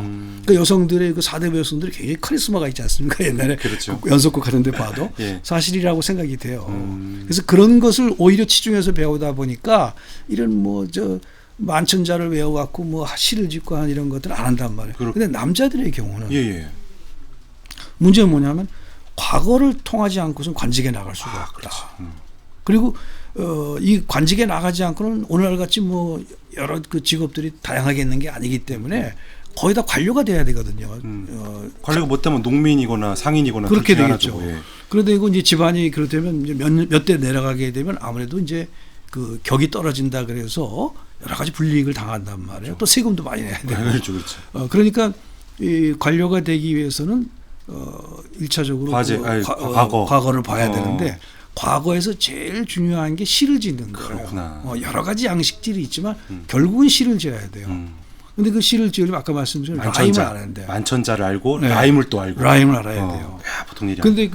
그 여성들의 그 사대부 여성들이 굉장히 카리스마가 있지 않습니까? 옛날에 그렇죠. 연속극 하는데 봐도 예. 사실이라고 생각이 돼요. 그래서 그런 것을 오히려 치중해서 배우다 보니까 이런 뭐 저 만천자를 외워갖고 뭐 시를 짓고 하는 이런 것들을 안 한단 말이에요. 그런데 남자들의 경우는 예. 문제는 뭐냐면 과거를 통하지 않고서는 관직에 나갈 수가 없다. 그리고 이 관직에 나가지 않고는 오늘날 같이 뭐 여러 그 직업들이 다양하게 있는 게 아니기 때문에 거의 다 관료가 돼야 되거든요. 관리가 못하면 농민이거나 상인이거나 그렇게 둘 중에 되겠죠. 하나죠. 예. 그런데 이제 집안이 그렇다면 이제 몇 대 내려가게 되면 아무래도 이제 그 격이 떨어진다 그래서 여러 가지 불이익을 당한단 말이에요. 그렇죠. 또 세금도 많이 내야 되고. 그렇죠. 그러니까 이 관료가 되기 위해서는 1차적으로 과제, 과거를 봐야 되는데 과거에서 제일 중요한 게 시를 짓는 거예요. 그렇구나. 여러 가지 양식들이 있지만 결국은 시를 지어야 돼요. 근데 그 시를 지으려면 아까 말씀드린 라임을 알아야 돼요. 만천자를 알고 네. 라임을 또 알고. 라임을 알아야 돼요. 야, 보통 일이 근데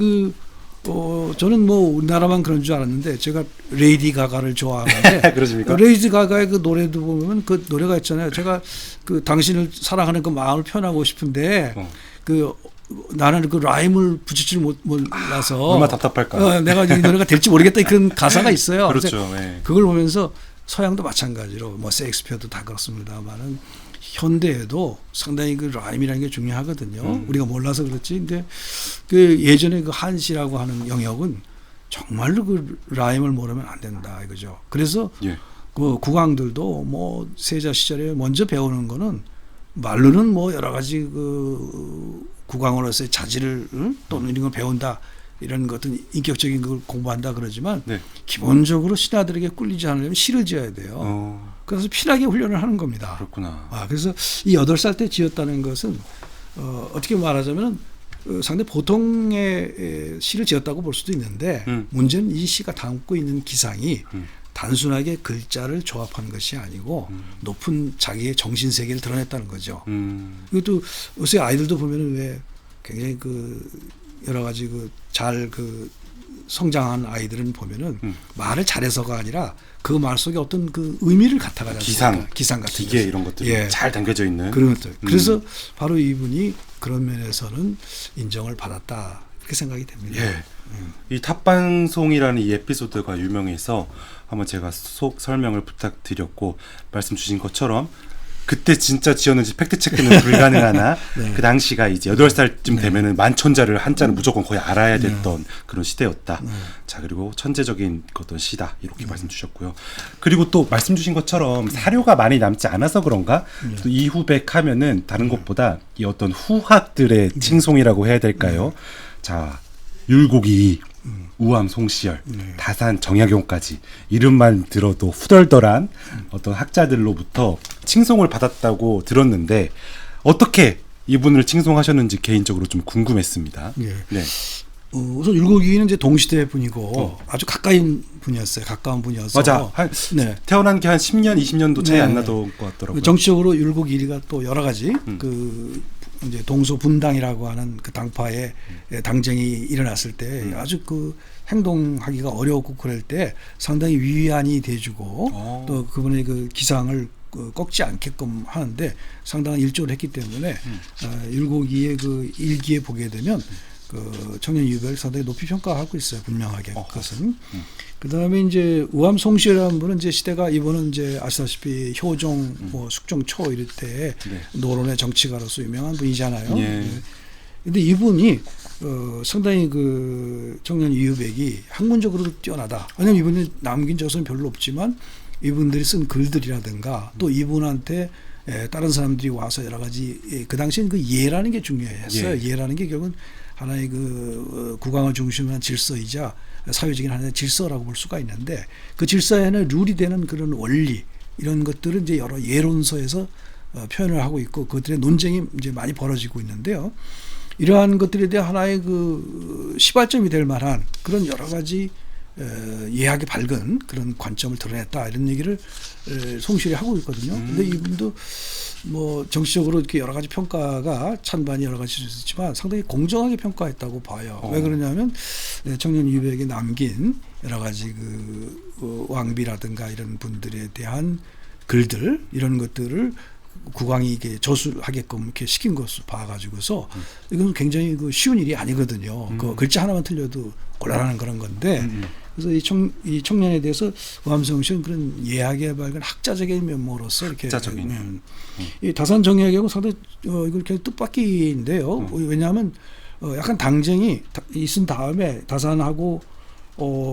저는 뭐 우리나라만 그런 줄 알았는데 제가 레이디 가가를 좋아하는데 그러십니까? 레이디 가가의 그 노래도 보면 그 노래가 있잖아요. 제가 그 당신을 사랑하는 그 마음을 표현하고 싶은데 그 나는 그 라임을 붙일 줄 몰라서 얼마나 답답할까. 내가 이 노래가 될지 모르겠다 그런 가사가 있어요. 그렇죠. 예. 그걸 보면서 서양도 마찬가지로 뭐 셰익스피어도 다 그렇습니다만은 현대에도 상당히 그 라임이라는 게 중요하거든요. 우리가 몰라서 그렇지. 근데 그 예전에 그 한시라고 하는 영역은 정말로 그 라임을 모르면 안 된다 이거죠. 그래서 예. 그 국왕들도 뭐 세자 시절에 먼저 배우는 거는 말로는 뭐 여러 가지 그 국왕으로서의 자질을 또는 이런 걸 배운다. 이런 것은 인격적인 걸 공부한다 그러지만 네. 기본적으로 신하들에게 꿀리지 않으려면 시를 지어야 돼요. 그래서 필하게 훈련을 하는 겁니다. 그렇구나. 그래서 이 8살 때 지었다는 것은 어떻게 말하자면 상당히 보통의 시를 지었다고 볼 수도 있는데 문제는 이 시가 담고 있는 기상이 단순하게 글자를 조합하는 것이 아니고 높은 자기의 정신 세계를 드러냈다는 거죠. 이것도 요새 아이들도 보면은 왜 굉장히 여러 가지 잘 성장한 아이들은 보면은 말을 잘해서가 아니라 그 말 속에 어떤 그 의미를 갖다가 기상 같은 기계 것을. 이런 것들이 잘 담겨져 있는 그런 것들. 그래서 바로 이분이 그런 면에서는 인정을 받았다 이렇게 생각이 됩니다. 예. 이 탑방송이라는 이 에피소드가 유명해서 한번 제가 속 설명을 부탁드렸고 말씀 주신 것처럼 그때 진짜 지었는지 팩트 체크는 불가능하나 네. 그 당시가 이제 8살쯤 되면은 만천자를 한자는 무조건 거의 알아야 됐던 그런 시대였다. 자, 그리고 천재적인 어떤 시다. 이렇게 말씀 주셨고요. 그리고 또 말씀 주신 것처럼 사료가 많이 남지 않아서 그런가? 또 이후백 하면은 다른 것보다 이 어떤 후학들의 칭송이라고 해야 될까요? 자, 율곡이 우암 송시열, 네. 다산 정약용까지 이름만 들어도 후덜덜한 어떤 학자들로부터 칭송을 받았다고 들었는데 어떻게 이분을 칭송하셨는지 개인적으로 좀 궁금했습니다. 예. 네. 우선 율곡이는 이제 동시대 분이고 아주 가까운 분이었어요. 가까운 분이어서. 맞아. 네. 태어난 게 한 10년, 20년도 차이 네. 안 나던 것 같더라고요. 정치적으로 율곡이가 또 여러 가지 그 이제 동서분당이라고 하는 그 당파의 당쟁이 일어났을 때 아주 그 행동하기가 어려웠고 그럴 때 상당히 위안이 돼주고 또 그분의 그 기상을 꺾지 않게끔 하는데 상당한 일조를 했기 때문에 율곡이의 그 일기에 보게 되면 그 청년 유배를 상당히 높이 평가하고 있어요. 분명하게 그것은. 그다음에 이제 우암 송시라는 분은 이제 시대가 이분은 이제 아시다시피 효종 뭐 숙종 초 이럴 때 노론의 정치가로서 유명한 분이잖아요. 예. 근데 이분이 상당히 그 청년 이유백이 학문적으로도 뛰어나다. 왜냐하면 이분이 남긴 저서는 별로 없지만 이분들이 쓴 글들이라든가 또 이분한테 다른 사람들이 와서 여러 가지 그 당시엔 그 예라는 게 중요했어요. 예. 예라는 게 결국은 하나의 그 국왕을 중심으로 한 질서이자 사회적인 하나의 질서라고 볼 수가 있는데 그 질서에는 룰이 되는 그런 원리 이런 것들은 이제 여러 예론서에서 표현을 하고 있고 그것들의 논쟁이 이제 많이 벌어지고 있는데요. 이러한 것들에 대한 하나의 그 시발점이 될 만한 그런 여러 가지 예하게 밝은 그런 관점을 드러냈다 이런 얘기를 송실이 하고 있거든요. 근데 이분도 뭐 정치적으로 이렇게 여러 가지 평가가 찬반이 여러 가지 있었지만 상당히 공정하게 평가했다고 봐요. 왜 그러냐면 청년 유백에 남긴 여러 가지 그 왕비라든가 이런 분들에 대한 글들 이런 것들을 국왕이 이게 저술하게끔 이렇게 시킨 것을 봐가지고서 이건 굉장히 그 쉬운 일이 아니거든요. 그 글자 하나만 틀려도 곤란한 그런 건데 그래서 이 청년에 대해서 우암성 씨는 그런 예하게 밝은 학자적인 면모로서 이렇게 학자적인. 이 다산 정약하고 상당히 이걸 이렇게 뜻밖인데요. 왜냐하면 약간 당쟁이 있은 다음에 다산하고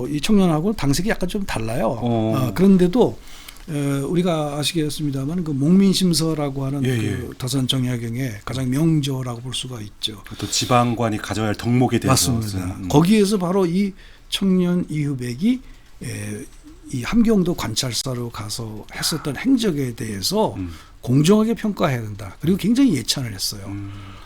이 청년하고 당색이 약간 좀 달라요. 그런데도 우리가 아시겠습니다만 그 목민심서라고 하는 그 다산 정약용의 가장 명저라고 볼 수가 있죠. 또 지방관이 가져야 할 덕목에 대해서 맞습니다. 거기에서 바로 이 청년 이후백이 이 함경도 관찰사로 가서 했었던 행적에 대해서 공정하게 평가해야 된다. 그리고 굉장히 예찬을 했어요.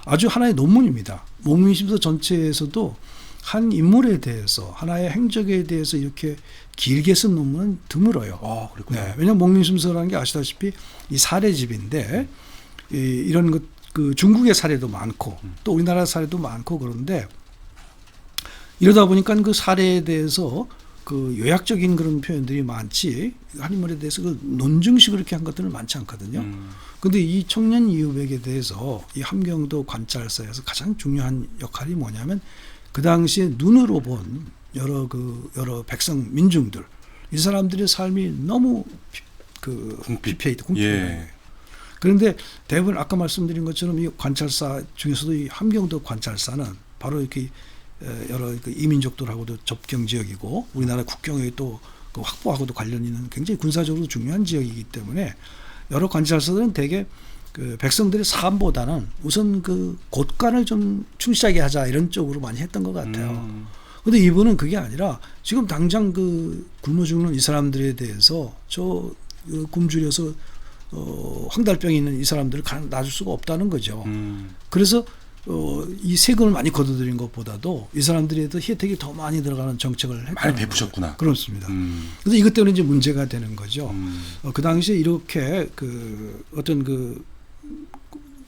아주 하나의 논문입니다. 목민심서 전체에서도 한 인물에 대해서 하나의 행적에 대해서 이렇게 길게 쓴 논문은 드물어요. 그렇군요. 네, 왜냐하면 목민심서라는 게 아시다시피 이 사례집인데 이런 것 그 중국의 사례도 많고 또 우리나라 사례도 많고 그런데 이러다 보니까 그 사례에 대해서 그 요약적인 그런 표현들이 많지 한 인물에 대해서 그 논증식으로 이렇게 한 것들은 많지 않거든요. 그런데 이 청년 이후백에 대해서 이 함경도 관찰사에서 가장 중요한 역할이 뭐냐면 그 당시에 눈으로 본 여러 백성 민중들 이 사람들의 삶이 너무 궁핍해 있다. 예. 그런데 대부분 아까 말씀드린 것처럼 이 관찰사 중에서도 이 함경도 관찰사는 바로 이렇게 여러 그 이민족들하고도 접경 지역이고 우리나라 국경에 또 그 확보하고도 관련 있는 굉장히 군사적으로 중요한 지역이기 때문에 여러 관찰사들은 대개 그 백성들의 삶보다는 우선 그 곳간을 좀 충실하게 하자 이런 쪽으로 많이 했던 것 같아요. 그런데 이분은 그게 아니라 지금 당장 그 굶어 죽는 이 사람들에 대해서 굶주려서 황달병이 있는 이 사람들을 놔줄 수가 없다는 거죠. 그래서 이 세금을 많이 걷어들인 것보다도 이 사람들에 더 혜택이 더 많이 들어가는 정책을 했다는 많이 베푸셨구나. 그렇습니다. 그래서 이것 때문에 이제 문제가 되는 거죠. 그 당시에 이렇게 그 어떤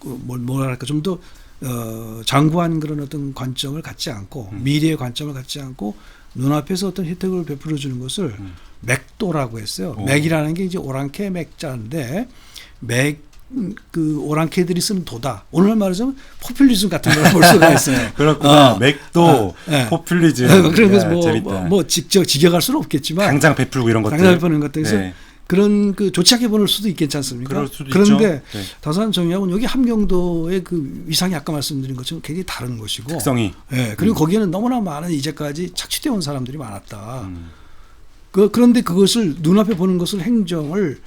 뭐랄까 좀 더 장구한 그런 어떤 관점을 갖지 않고 미래의 관점을 갖지 않고 눈앞에서 어떤 혜택을 베풀어 주는 것을 맥도라고 했어요. 맥이라는 게 이제 오랑캐 맥자인데 그 오랑캐들이 쓰는 도다. 오늘 말하자면 포퓰리즘 같은 걸 볼 수가 있어요. 그렇구나. 맥도 포퓰리즘. 그래서 뭐 직역할 수는 없겠지만 당장 베풀고 이런 것들. 당장 베푸는 것들. 그래서 그런 그 좋지 않게 보는 수도 있겠지 않습니까? 그럴 수도 그런데 있죠. 네. 다산 정약은 여기 함경도의 그 위상이 아까 말씀드린 것처럼 굉장히 다른 것이고 특성이. 네, 그리고 거기에는 너무나 많은 이제까지 착취되어 온 사람들이 많았다. 그런데 그것을 눈앞에 보는 것을 행정을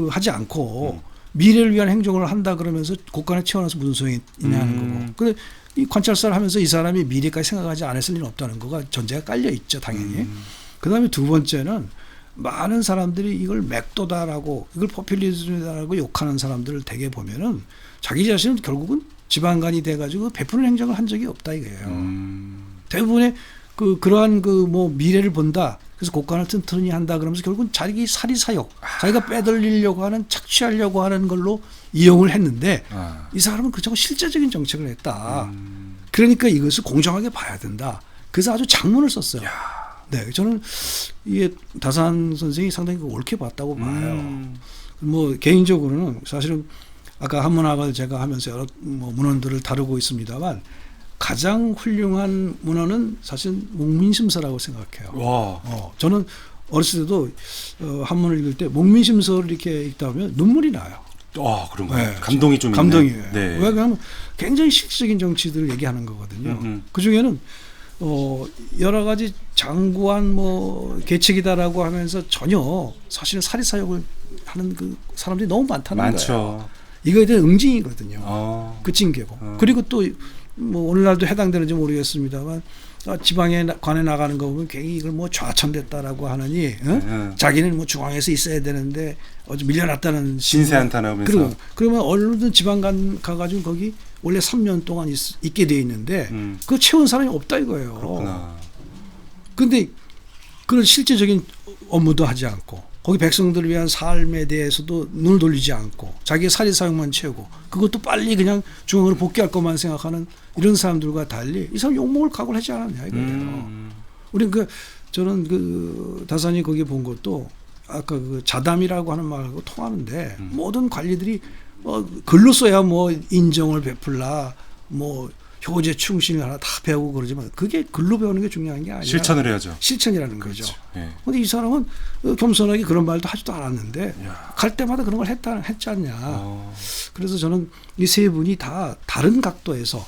하지 않고 미래를 위한 행정을 한다 그러면서 곳간에 채워놔서 무슨 소용이 있냐는 거고. 근데 이 관찰사를 하면서 이 사람이 미래까지 생각하지 않았을 리는 없다는 거가 전제가 깔려 있죠, 당연히. 그다음에 두 번째는 많은 사람들이 이걸 맥도다라고 이걸 포퓰리즘이다라고 욕하는 사람들을 대개 보면은 자기 자신은 결국은 지방간이 돼가지고 베푸는 행정을 한 적이 없다 이거예요. 대부분의 그러한 뭐 미래를 본다. 그래서 곡간을 튼튼히 한다 그러면서 결국은 자기 사리사욕, 자기가 빼돌리려고 하는 착취하려고 하는 걸로 이용을 했는데 이 사람은 그렇다고 실제적인 정책을 했다. 그러니까 이것을 공정하게 봐야 된다. 그래서 아주 장문을 썼어요. 네, 저는 이게 다산 선생이 상당히 옳게 봤다고 봐요. 뭐 개인적으로는 사실은 아까 한문학을 제가 하면서 여러 뭐 문헌들을 다루고 있습니다만 가장 훌륭한 문헌은 사실 목민심서라고 생각해요. 저는 어렸을 때도 한문을 읽을 때 목민심서를 이렇게 읽다 보면 눈물이 나요. 그런가요? 네, 감동이 좀 감동이에요. 네. 왜 그러면 굉장히 실질적인 정치들을 얘기하는 거거든요. 그 중에는 여러 가지 장구한 뭐 계책이다라고 하면서 전혀 사실은 사리사욕을 하는 그 사람들이 너무 많다는 거예요. 이거에 대한 응징이거든요. 그 징계고. 그리고 또 뭐 오늘날도 해당되는지 모르겠습니다만 지방에 관에 나가는 거 보면 괜히 이걸 뭐 좌천됐다라고 하느니 자기는 뭐 중앙에서 있어야 되는데 어제 밀려났다는 신세 한탄하면서 그러면 얼른 지방 가가지고 거기 원래 3년 동안 있게 돼 있는데 그거 채운 사람이 없다 이거예요. 그런데 그런 실제적인 업무도 하지 않고 거기 백성들을 위한 삶에 대해서도 눈을 돌리지 않고 자기의 사리사욕만 채우고 그것도 빨리 그냥 중앙으로 복귀할 것만 생각하는 이런 사람들과 달리 이 사람 욕먹을 각오를 하지 않았냐 이거예요. 우리 저는 다산이 거기 본 것도 아까 자담이라고 하는 말하고 통하는데 모든 관리들이 글로 써야 뭐 인정을 베풀라 뭐 효제 충신을 하나 다 배우고 그러지만 그게 글로 배우는 게 중요한 게 아니라 실천을 해야죠. 실천이라는 거죠. 그런데 네. 이 사람은 겸손하게 그런 말도 하지도 않았는데 갈 때마다 그런 걸 했지 않냐. 그래서 저는 이 세 분이 다 다른 각도에서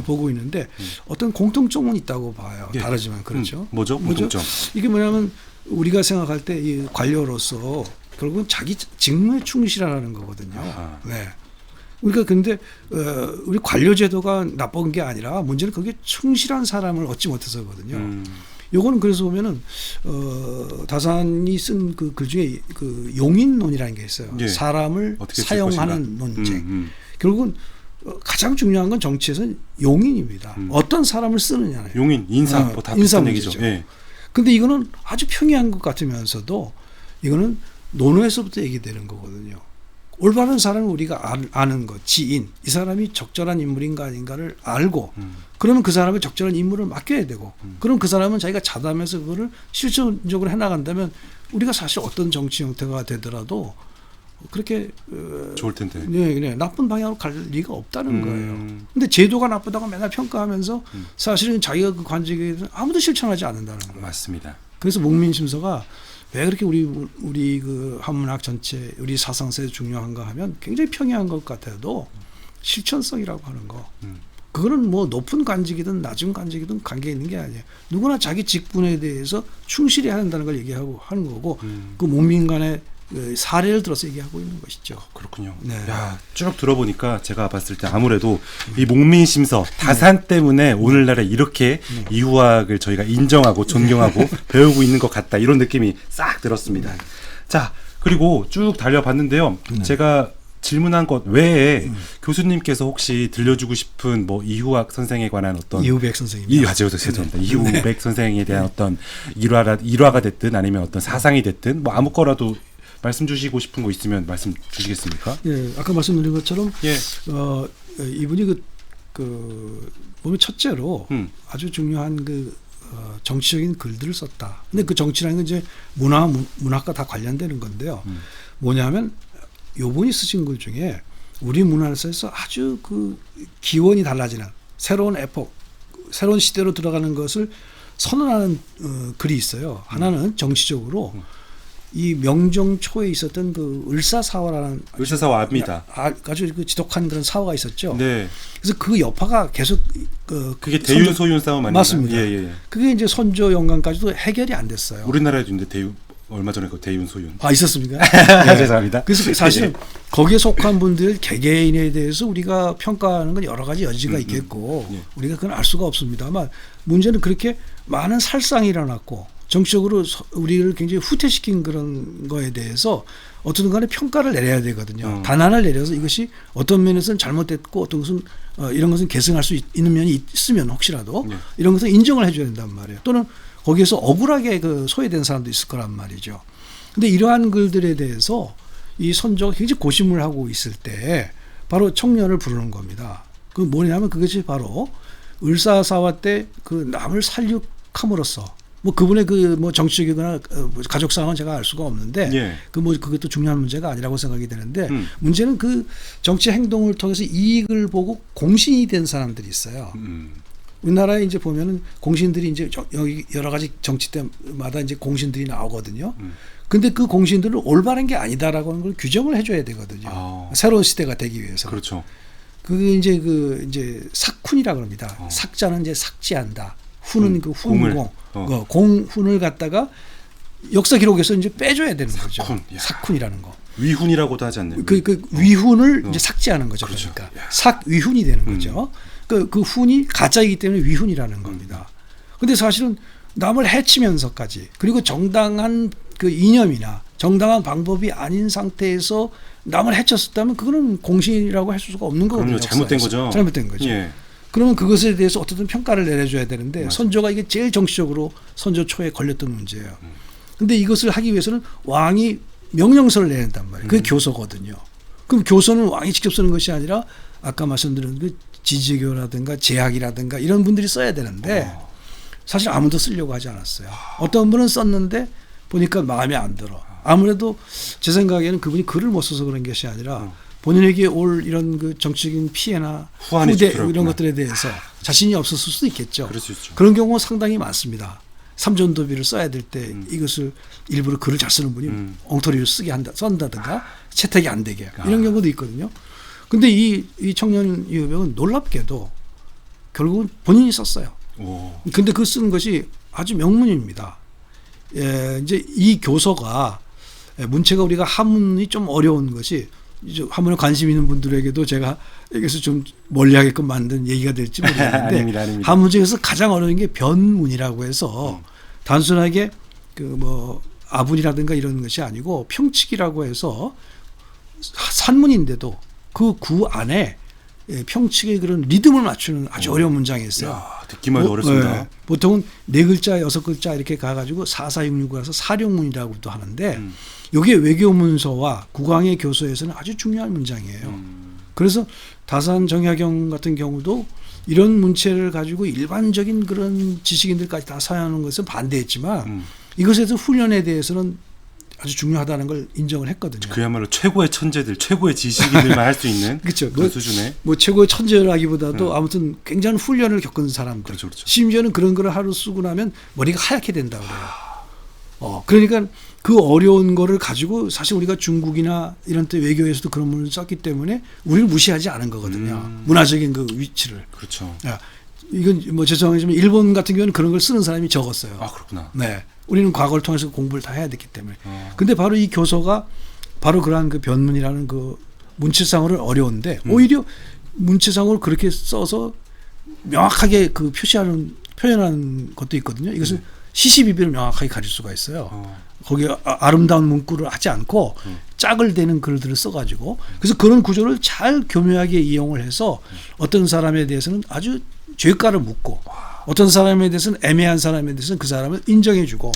보고 있는데 어떤 공통점은 있다고 봐요. 다르지만 그렇죠. 뭐죠? 공통점. 이게 뭐냐면 우리가 생각할 때 이 관료로서 결국은 자기 직무에 충실하라는 거거든요. 네. 우리가 근데 우리 관료 제도가 나쁜 게 아니라 문제는 거기에 충실한 사람을 얻지 못해서거든요. 요거는 그래서 보면은 다산이 쓴 그 글 중에 그 용인론이라는 게 있어요. 사람을 사용하는 논쟁. 결국은 가장 중요한 건 정치에서는 용인입니다. 어떤 사람을 쓰느냐예요. 용인, 인사, 뭐 다 비슷한 얘기죠. 근데 이거는 아주 평이한 것 같으면서도 이거는 논어에서부터 얘기되는 거거든요. 올바른 사람을 우리가 아는 것, 지인, 이 사람이 적절한 인물인가 아닌가를 알고 그러면 그 사람의 적절한 임무를 맡겨야 되고 그럼 그 사람은 자기가 자담해서 그거를 실천적으로 해나간다면 우리가 사실 어떤 정치 형태가 되더라도 그렇게 좋을 텐데. 네, 나쁜 방향으로 갈 리가 없다는 거예요. 근데 제도가 나쁘다고 맨날 평가하면서 사실은 자기가 그 관직에 대해서 아무도 실천하지 않는다는 거예요. 맞습니다. 그래서 목민심서가 왜 그렇게 우리 그 한문학 전체 우리 사상사에 중요한가 하면 굉장히 평이한 것 같아도 실천성이라고 하는 거. 그거는 뭐 높은 관직이든 낮은 관직이든 관계 있는 게 아니에요. 누구나 자기 직분에 대해서 충실해야 한다는 걸 얘기하고 하는 거고 그 목민간의 사례를 들어서 얘기하고 있는 것이죠. 그렇군요. 네. 야, 쭉 들어보니까 제가 봤을 때 아무래도 이 목민심서 다산 때문에 오늘날에 이렇게 이후학을 저희가 인정하고 존경하고 배우고 있는 것 같다 이런 느낌이 싹 들었습니다. 자, 그리고 쭉 달려봤는데요. 제가 질문한 것 외에 교수님께서 혹시 들려주고 싶은 뭐 이후학 선생에 관한 어떤 이후백 선생님. 죄송합니다. 이후백 선생에 대한 어떤 일화가 됐든 아니면 어떤 사상이 됐든 뭐 아무거라도 말씀 주시고 싶은 거 있으면 말씀 주시겠습니까? 예, 아까 말씀드린 것처럼 이분이 보면 첫째로 아주 중요한 정치적인 글들을 썼다. 근데 그 정치라는 건 이제 문학과 다 관련되는 건데요. 뭐냐면 요분이 쓰신 글 중에 우리 문화에서 아주 기원이 달라지는 새로운 에포크, 새로운 시대로 들어가는 것을 선언하는 글이 있어요. 하나는 정치적으로 이 명종 초에 있었던 을사사화라는 을사사화 압니다. 아주 지독한 그런 사화가 있었죠. 네. 그래서 그 여파가 계속 그게 대윤소윤 싸움 아닌가요? 맞습니다. 예. 그게 이제 선조 영광까지도 해결이 안 됐어요. 우리나라에도 있는데 얼마 전에 그 대윤 소윤. 아, 있었습니까? 죄송합니다. 그래서 사실은 거기에 속한 분들 개개인에 대해서 우리가 평가하는 건 여러 가지 여지가 있겠고 예. 우리가 그건 알 수가 없습니다만 문제는 그렇게 많은 살상이 일어났고 정치적으로 우리를 굉장히 후퇴시킨 그런 거에 대해서 어떤 간에 평가를 내려야 되거든요. 단안을 내려서 이것이 어떤 면에서는 잘못됐고 어떤 것은 이런 것은 개선할 수 있는 면이 있으면 혹시라도 예. 이런 이런 것은 인정을 해줘야 된단 말이에요. 또는 거기에서 억울하게 그 소외된 사람도 있을 거란 말이죠. 근데 이러한 글들에 대해서 이 선조가 굉장히 고심을 하고 있을 때 바로 청년을 부르는 겁니다. 그 뭐냐면 그것이 바로 을사사화 때 그 남을 살육함으로써 뭐 그분의 그 뭐 정치적이거나 가족 상황은 제가 알 수가 없는데 예. 그 뭐 그것도 중요한 문제가 아니라고 생각이 되는데 문제는 그 정치 행동을 통해서 이익을 보고 공신이 된 사람들이 있어요. 우리나라에 이제 보면은 공신들이 이제 여기 여러 가지 정치 때마다 이제 공신들이 나오거든요. 근데 그 공신들은 올바른 게 아니다라고 하는 걸 규정을 해줘야 되거든요. 새로운 시대가 되기 위해서. 그렇죠. 그게 이제 sak훈이라고 합니다. 삭자는 이제 삭제한다. 훈은 그 훈공, 공훈을 갖다가 역사 기록에서 이제 빼줘야 되는 거죠. sak훈이라는 거. 위훈이라고도 하지 않나요? 그 위훈을 이제 삭제하는 거죠. 그렇죠. 그러니까 삭위훈이 되는 거죠. 그 훈이 가짜이기 때문에 위훈이라는 겁니다. 근데 사실은 남을 해치면서까지 그리고 정당한 그 이념이나 정당한 방법이 아닌 상태에서 남을 해쳤었다면 그거는 공신이라고 할 수가 없는 거거든요. 잘못된 거죠. 잘못된 거죠. 예. 그러면 그것에 대해서 어떻든 평가를 내려줘야 되는데 선조가 이게 제일 정치적으로 선조 초에 걸렸던 문제예요. 근데 이것을 하기 위해서는 왕이 명령서를 내는단 말이에요. 그게 교서거든요. 그럼 교서는 왕이 직접 쓰는 것이 아니라 아까 말씀드린 그 지지교라든가 제학이라든가 이런 분들이 써야 되는데 사실 아무도 쓰려고 하지 않았어요. 어떤 분은 썼는데 보니까 마음에 안 들어. 아무래도 제 생각에는 그분이 글을 못 써서 그런 것이 아니라 본인에게 올 이런 그 정치적인 피해나 후대 이런 것들에 대해서 자신이 없었을 수도 있겠죠. 그럴 수 있죠. 그런 경우가 상당히 많습니다. 삼전도비를 써야 될 때 이것을 일부러 글을 잘 쓰는 분이 엉터리를 쓴다든가 채택이 안 되게 이런 경우도 있거든요. 근데 이 청년 유병은 놀랍게도 결국은 본인이 썼어요. 근데 그 쓴 것이 아주 명문입니다. 이제 이 교서가 문체가 우리가 한문이 좀 어려운 것이 한문에 관심 있는 분들에게도 제가 여기서 좀 멀리하게끔 만든 얘기가 될지 모르겠는데 아닙니다. 한문 중에서 가장 어려운 게 변문이라고 해서 단순하게 그 뭐 아분이라든가 이런 것이 아니고 평칙이라고 해서 산문인데도 그 구 안에 평칙의 그런 리듬을 맞추는 아주 어려운 문장이 있어요. 듣기만 해도 어렵습니다. 보통은 4글자, 6글자 이렇게 가가지고 4466이라서 사령문이라고도 하는데 이게 외교문서와 국왕의 교서에서는 아주 중요한 문장이에요. 그래서 다산 정약용 같은 경우도 이런 문체를 가지고 일반적인 그런 지식인들까지 다 사용하는 것은 반대했지만 이것에 대해서 훈련에 대해서는 아주 중요하다는 걸 인정을 했거든요. 그야말로 최고의 천재들, 최고의 지식인들만 할 수 있는 그렇죠. 그 수준의 뭐 최고의 천재라기보다도 아무튼 굉장한 훈련을 겪은 사람들. 그렇죠. 심지어는 그런 거를 하루 쓰고 나면 머리가 하얗게 된다고 그래요. 그러니까 그 어려운 거를 가지고 사실 우리가 중국이나 이런 때 외교에서도 그런 문을 썼기 때문에 우리를 무시하지 않은 거거든요. 문화적인 그 위치를. 그렇죠. 이건 뭐 죄송하지만 일본 같은 경우는 그런 걸 쓰는 사람이 적었어요. 그렇구나. 네. 우리는 과거를 통해서 공부를 다 해야 됐기 때문에. 근데 바로 이 교서가 바로 그러한 그 변문이라는 그 문체상으로 어려운데 오히려 문체상으로 그렇게 써서 명확하게 그 표현하는 것도 있거든요. 이것은 시시비비를 명확하게 가질 수가 있어요. 거기에 아름다운 문구를 하지 않고 짝을 대는 글들을 써가지고 그래서 그런 구조를 잘 교묘하게 이용을 해서 어떤 사람에 대해서는 아주 죄가를 묻고 어떤 사람에 대해서는 애매한 사람에 대해서는 그 사람을 인정해주고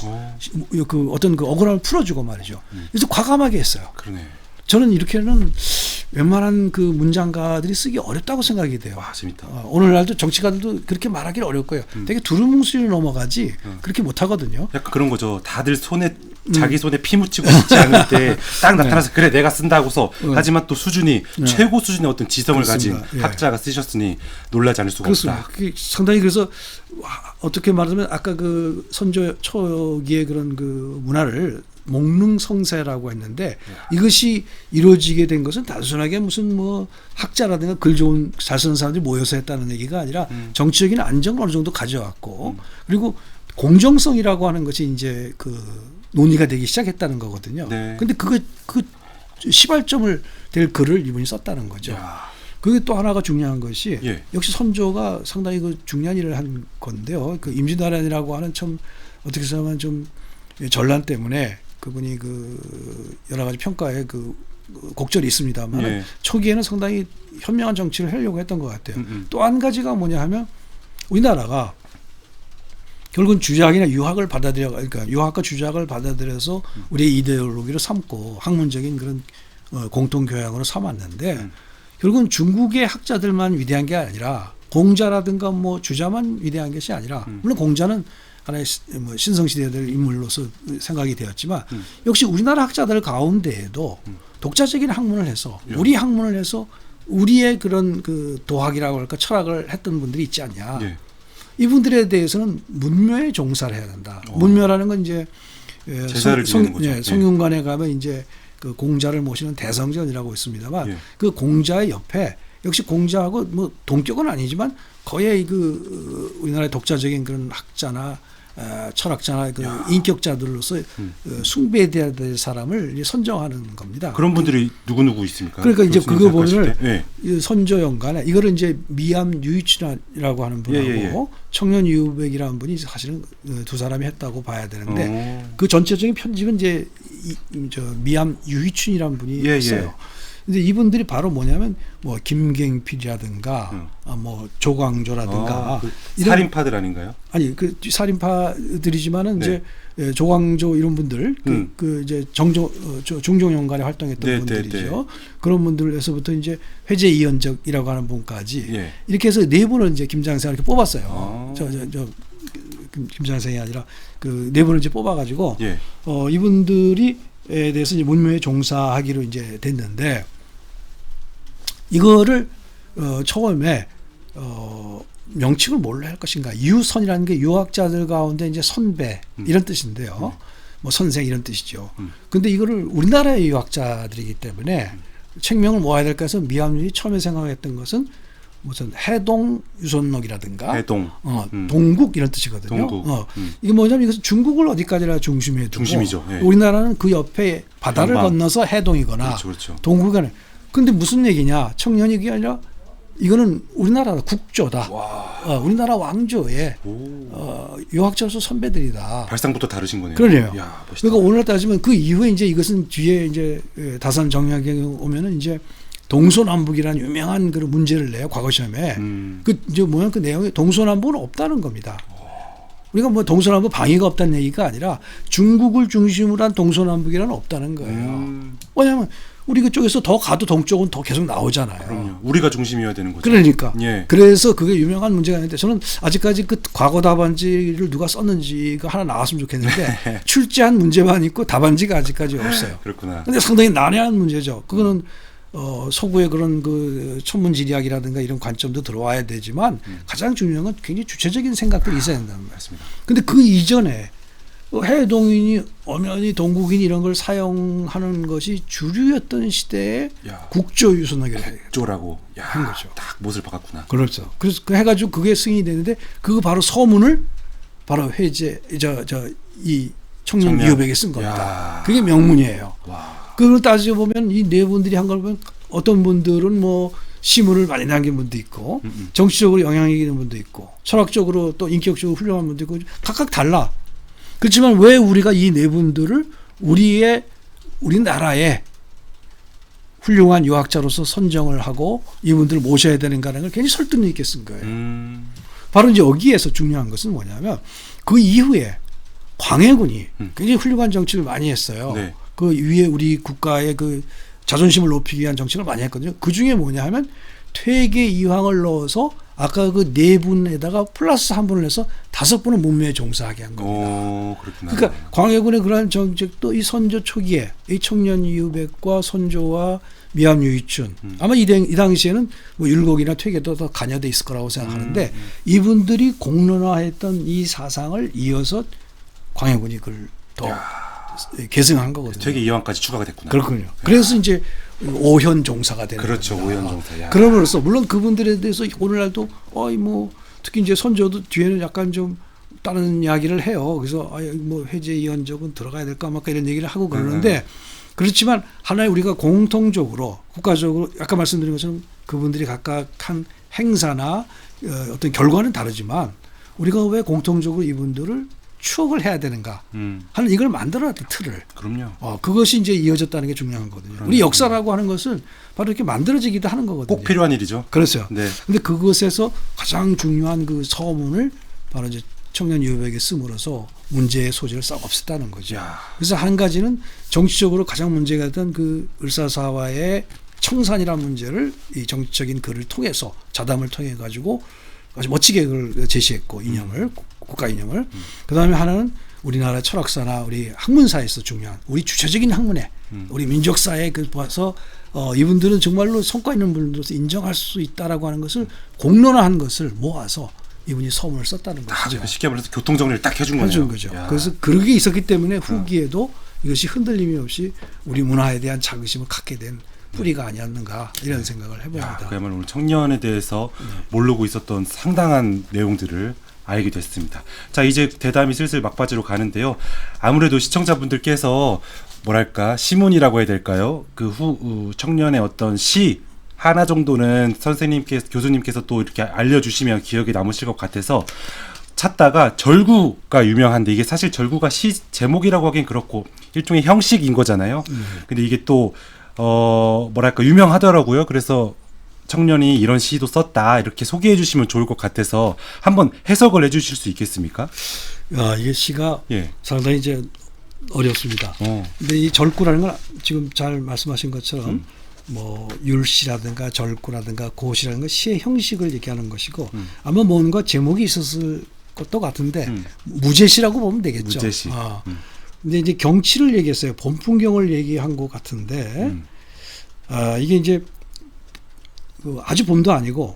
그 어떤 그 억울함을 풀어주고 말이죠. 그래서 과감하게 했어요. 그러네. 저는 이렇게는 웬만한 그 문장가들이 쓰기 어렵다고 생각이 돼요. 재밌다. 오늘날도 정치가들도 그렇게 말하기는 어려울 거예요. 되게 두루뭉술로 넘어가지 그렇게 못하거든요. 약간 그런 거죠. 다들 자기 손에 피 묻히고 싶지 않을 때 딱 나타나서 그래 내가 쓴다고서 하지만 또 수준이 최고 수준의 어떤 지성을 그렇습니다. 가진 학자가 쓰셨으니 놀라지 않을 수가 그렇습니다. 없다. 상당히 그래서 어떻게 말하면 아까 그 선조 초기의 그런 그 문화를 목능성세라고 했는데 이것이 이루어지게 된 것은 단순하게 무슨 뭐 학자라든가 글 좋은 잘 쓰는 사람들이 모여서 했다는 얘기가 아니라 정치적인 안정을 어느 정도 가져왔고 그리고 공정성이라고 하는 것이 이제 그 논의가 되기 시작했다는 거거든요. 네. 근데 그 시발점을 될 글을 이분이 썼다는 거죠. 야. 그게 또 하나가 중요한 것이 예. 역시 선조가 상당히 그 중요한 일을 한 건데요. 그 임진왜란이라고 하는 참 어떻게 생각하면 좀 전란 때문에 그분이 그 여러 가지 평가에 그 곡절이 있습니다만 예. 초기에는 상당히 현명한 정치를 하려고 했던 것 같아요. 또 한 가지가 뭐냐 하면 우리나라가 결국은 주작이나 유학을 받아들여, 그러니까 유학과 주작을 받아들여서 우리의 이데올로기로 삼고 학문적인 그런 공통 교양으로 삼았는데 결국은 중국의 학자들만 위대한 게 아니라 공자라든가 뭐 주자만 위대한 것이 아니라 물론 공자는 하나의 뭐 신성시대들 인물로서 생각이 되었지만 역시 우리나라 학자들 가운데에도 독자적인 학문을 해서 우리 학문을 해서 우리의 그런 그 도학이라고 할까 철학을 했던 분들이 있지 않냐. 예. 이분들에 대해서는 문묘에 종사를 해야 된다. 문묘라는 건 이제 제사를 지내는 거죠. 예. 성윤관에 가면 이제 그 공자를 모시는 대성전이라고 있습니다만 예. 그 공자의 옆에 역시 공자하고 뭐 동격은 아니지만 거의 그 우리나라의 독자적인 그런 학자나 철학자나 그 인격자들로서 숭배해야 될 사람을 사람을 겁니다. 그런 분들이 누구 있습니까? 그러니까 이제 그거 보면 예. 선조연간에 이거를 이제 미암 유이춘이라고 하는 분하고 예. 청년 유백이라는 분이 사실은 두 사람이 했다고 봐야 되는데 그 전체적인 편집은 이제 저 미암 유이춘이라는 분이 했어요. 근데 이분들이 바로 뭐냐면 뭐 김갱필이라든가 뭐 조광조라든가 그 살인파들 아닌가요? 아니 그 살인파들이지만은 네. 이제 조광조 이런 분들 그 이제 중종연간에 활동했던 네, 분들이죠. 네, 네. 그런 분들에서부터 이제 회제 이현적이라고 하는 분까지 예. 이렇게 해서 네 분을 이제 김장생을 이렇게 뽑았어요. 김장생이 아니라 그 네 분을 이제 뽑아가지고 예. 이분들이 에 대해서 이제 문묘에 종사하기로 이제 됐는데 이거를 처음에 명칭을 뭘로 할 것인가. 유선이라는 게 유학자들 가운데 이제 선배 이런 뜻인데요. 뭐 선생 이런 뜻이죠. 근데 이거를 우리나라의 유학자들이기 때문에 책명을 모아야 될까 해서 미암윤이 처음에 생각했던 것은 무슨 해동 유선록이라든가 해동, 동국 이런 뜻이거든요. 동국. 이게 뭐냐면 이것은 중국을 어디까지나 중심에 두고 중심이죠. 예. 우리나라는 그 옆에 바다를 연방. 건너서 해동이거나 그렇죠. 동국에. 근데 무슨 얘기냐? 청년이 그게 아니라 이거는 우리나라 국조다. 우리나라 왕조의 유학자로서 선배들이다. 발상부터 다르신 거네요. 그러네요. 야, 멋있다. 그러니까 오늘 따지면 그 이후에 이제 이것은 뒤에 이제 다산 정약에 오면은 이제 동서남북이라는 유명한 그런 문제를 내요. 과거 시험에. 그 이제 뭐냐 그 내용이 동서남북은 없다는 겁니다. 우리가 뭐 동서남북 방위가 없다는 얘기가 아니라 중국을 중심으로 한 동서남북이라는 없다는 거예요. 왜냐하면 우리 그쪽에서 더 가도 동쪽은 더 계속 나오잖아요. 그럼요. 우리가 중심이어야 되는 거죠. 그러니까. 예. 그래서 그게 유명한 문제가 있는데 저는 아직까지 그 과거 답안지를 누가 썼는지가 하나 나왔으면 좋겠는데 출제한 문제만 있고 답안지가 아직까지 없어요. 그렇구나. 근데 상당히 난해한 문제죠. 그거는 서구의 그런 그 천문지리학이라든가 이런 관점도 들어와야 되지만 가장 중요한 건 굉장히 주체적인 생각들이 있어야 된다는 말이에요. 맞습니다. 근데 그 이전에 해동인이 엄연히 동국인 이런 걸 사용하는 것이 주류였던 시대에 국조유선학이라고 해요. 국조라고 한 거죠. 딱 못을 박았구나. 그렇죠. 그래서 그 해가지고 그게 승인이 되는데 그거 바로 서문을 바로 해제 이 청년 유백에 쓴 겁니다. 그게 명문이에요. 그걸 따지고 보면 이 네 분들이 한 걸 보면 어떤 분들은 뭐 시문을 많이 남긴 분도 있고 정치적으로 영향이 있는 분도 있고 철학적으로 또 인격적으로 훌륭한 분도 있고 각각 달라. 그렇지만 왜 우리가 이 네 분들을 우리나라의 훌륭한 유학자로서 선정을 하고 이분들을 모셔야 되는가라는 걸 굉장히 설득력 있게 쓴 거예요. 바로 이제 여기에서 중요한 것은 뭐냐면 그 이후에 광해군이 굉장히 훌륭한 정치를 많이 했어요. 네. 그 위에 우리 국가의 그 자존심을 높이기 위한 정치를 많이 했거든요. 그 중에 뭐냐 하면 퇴계 이황을 넣어서 아까 그 네 분에다가 플러스 한 분을 해서 5분은 문묘에 종사하게 한 겁니다. 그렇구나. 그러니까 광해군의 그러한 정책도 이 선조 초기에 이 청년 유백과 선조와 미암 유이춘 아마 이 당시에는 뭐 율곡이나 퇴계도 더 관여돼 있을 거라고 생각하는데 이분들이 공론화했던 이 사상을 이어서 광해군이 그걸 더 계승한 거거든요. 퇴계 이황까지 추가가 됐구나. 그렇군요. 그래서 이제 오현 종사가 되는 그렇죠. 겁니다. 오현 종사. 그럼으로써 물론 그분들에 대해서 오늘날도 뭐 특히 이제 선조도 뒤에는 약간 좀 없다는 이야기를 해요. 그래서 뭐 해제위원적은 들어가야 될까 말까 이런 얘기를 하고 그러는데 그렇지만 하나의 우리가 공통적으로 국가적으로 아까 말씀드린 것처럼 그분들이 각각 한 행사나 어떤 결과는 다르지만 우리가 왜 공통적으로 이분들을 추억을 해야 되는가 하는 이걸 만들어야 돼 틀을. 그럼요. 그것이 이제 이어졌다는 게 중요한 거거든요. 우리 역사라고 하는 것은 바로 이렇게 만들어지기도 하는 거거든요. 꼭 필요한 일이죠. 그렇죠. 네. 근데 그것에서 가장 중요한 그 서문을 바로 이제 청년 유협에게 씀으로써 문제의 소지를 싹 없앴다는 거죠. 야. 그래서 한 가지는 정치적으로 가장 문제가 됐던 그 을사사화의 청산이라는 문제를 이 정치적인 글을 통해서 자담을 통해 가지고 아주 멋지게 그걸 제시했고 이념을 국가 이념을 그다음에 하나는 우리나라 철학사나 우리 학문사에서 중요한 우리 주체적인 학문에 우리 민족사에 그 봐서 이분들은 정말로 성과 있는 분들로서 인정할 수 있다라고 하는 것을 공론화한 것을 모아서 이분이 서문을 썼다는 것이죠. 쉽게 말해서 교통 정리를 딱 해준 거네요. 해준 거죠. 그래서 그런 게 있었기 때문에 후기에도 이것이 흔들림이 없이 우리 문화에 대한 자긍심을 갖게 된 뿌리가 아니었는가 이런 생각을 해봅니다. 그야말로 오늘 청년에 대해서 모르고 있었던 상당한 내용들을 알게 됐습니다. 자, 이제 대담이 슬슬 막바지로 가는데요. 아무래도 시청자분들께서 뭐랄까 시문이라고 해야 될까요? 그 청년의 어떤 시 하나 정도는 교수님께서 또 이렇게 알려주시면 기억에 남으실 것 같아서 찾다가 절구가 유명한데 이게 사실 절구가 시 제목이라고 하긴 그렇고 일종의 형식인 거잖아요. 근데 이게 또 뭐랄까 유명하더라고요. 그래서 청년이 이런 시도 썼다 이렇게 소개해 주시면 좋을 것 같아서 한번 해석을 해 주실 수 있겠습니까? 이게 시가 상당히 이제 어렵습니다. 근데 이 절구라는 건 지금 잘 말씀하신 것처럼 뭐 율시라든가 절구라든가 고시라는 건 시의 형식을 얘기하는 것이고 아마 뭔가 제목이 있었을 것도 같은데 무제시라고 보면 되겠죠. 무제시. 근데 이제 경치를 얘기했어요. 봄 풍경을 얘기한 것 같은데 이게 이제 아주 봄도 아니고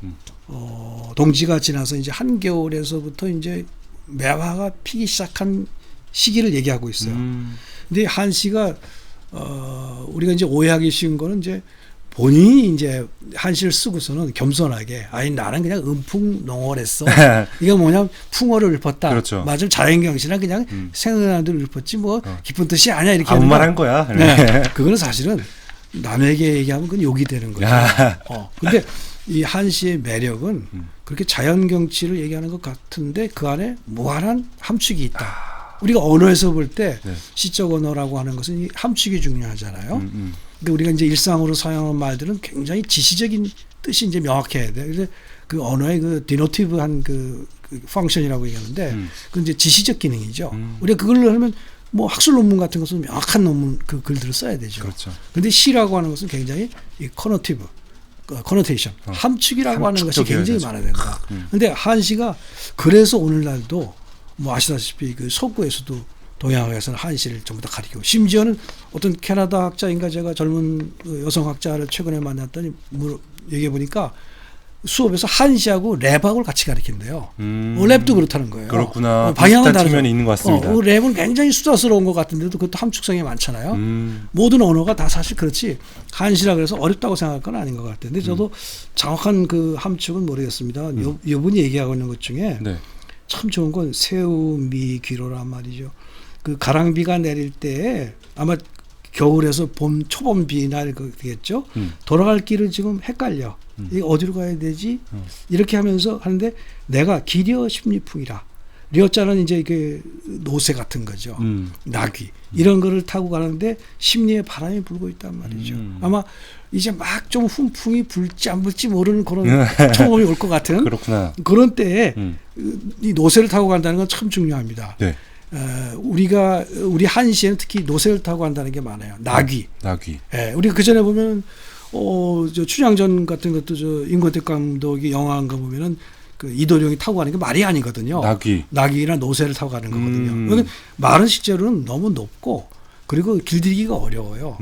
동지가 지나서 이제 한겨울에서부터 이제 매화가 피기 시작한 시기를 얘기하고 있어요. 근데 한시가 우리가 이제 오해하기 쉬운 거는 이제 본인이 이제 한시를 쓰고서는 겸손하게 나는 그냥 음풍농월했어. 이게 뭐냐면 풍어를 읊었다. 그렇죠. 맞을 자연경시나 그냥 생각나는 대로 읊었지 뭐 깊은 뜻이 아니야 이렇게 아무 말 한 거야. 네. 그거는 사실은 남에게 얘기하면 그건 욕이 되는 거죠. 근데 이 한시의 매력은 그렇게 자연경치를 얘기하는 것 같은데 그 안에 무한한 함축이 있다. 우리가 언어에서 볼 때 시적 언어라고 하는 것은 이 함축이 중요하잖아요. 근데 우리가 이제 일상으로 사용하는 말들은 굉장히 지시적인 뜻이 이제 명확해야 돼. 그래서 그 언어의 그 디노티브한 그 펑션이라고 얘기하는데 그건 이제 지시적 기능이죠. 우리가 그걸로 하면 뭐 학술 논문 같은 것은 명확한 논문 그 글들을 써야 되죠. 그렇죠. 근데 시라고 하는 것은 굉장히 이 커노티브, 커노테이션, 함축이라고 하는 것이 굉장히 많아야 된다. 근데 한시가 그래서 오늘날도 뭐 아시다시피 그 서구에서도 동양에서는 한시를 전부 다 가리키고 심지어는 어떤 캐나다 학자인가 제가 젊은 여성 학자를 최근에 만났더니 얘기해 보니까 수업에서 한시하고 랩하고 같이 가르친대요. 랩도 그렇다는 거예요. 그렇구나. 방향은 다른 측면이 있는 것 같습니다. 랩은 굉장히 수다스러운 것 같은데도 그것도 함축성이 많잖아요. 모든 언어가 다 사실 그렇지 한시라 그래서 어렵다고 생각할 건 아닌 것 같은데 저도 정확한 그 함축은 모르겠습니다. 이분이 얘기하고 있는 것 중에 참 좋은 건 새우 미 귀로란 말이죠. 그 가랑비가 내릴 때 아마 겨울에서 봄 초봄 비날 그겠죠. 돌아갈 길을 지금 헷갈려. 이게 어디로 가야 되지? 이렇게 하면서 하는데 내가 기려 십리풍이라. 려자는 이제 이게 노새 같은 거죠. 나귀 이런 거를 타고 가는데 심리에 바람이 불고 있단 말이죠. 아마 이제 막 좀 훈풍이 불지 안 불지 모르는 그런 초봄이 올 것 같은 그런 때에 이 노새를 타고 간다는 건 참 중요합니다. 우리 한시에는 특히 노새를 타고 간다는 게 많아요. 나귀. 우리가 그 전에 보면 저 춘향전 같은 것도 저 임권택 감독이 영화한 거 보면은 그 이도령이 타고 가는 게 말이 아니거든요. 나귀나 노새를 타고 가는 거거든요. 말은 실제로는 너무 높고 그리고 길들이기가 어려워요.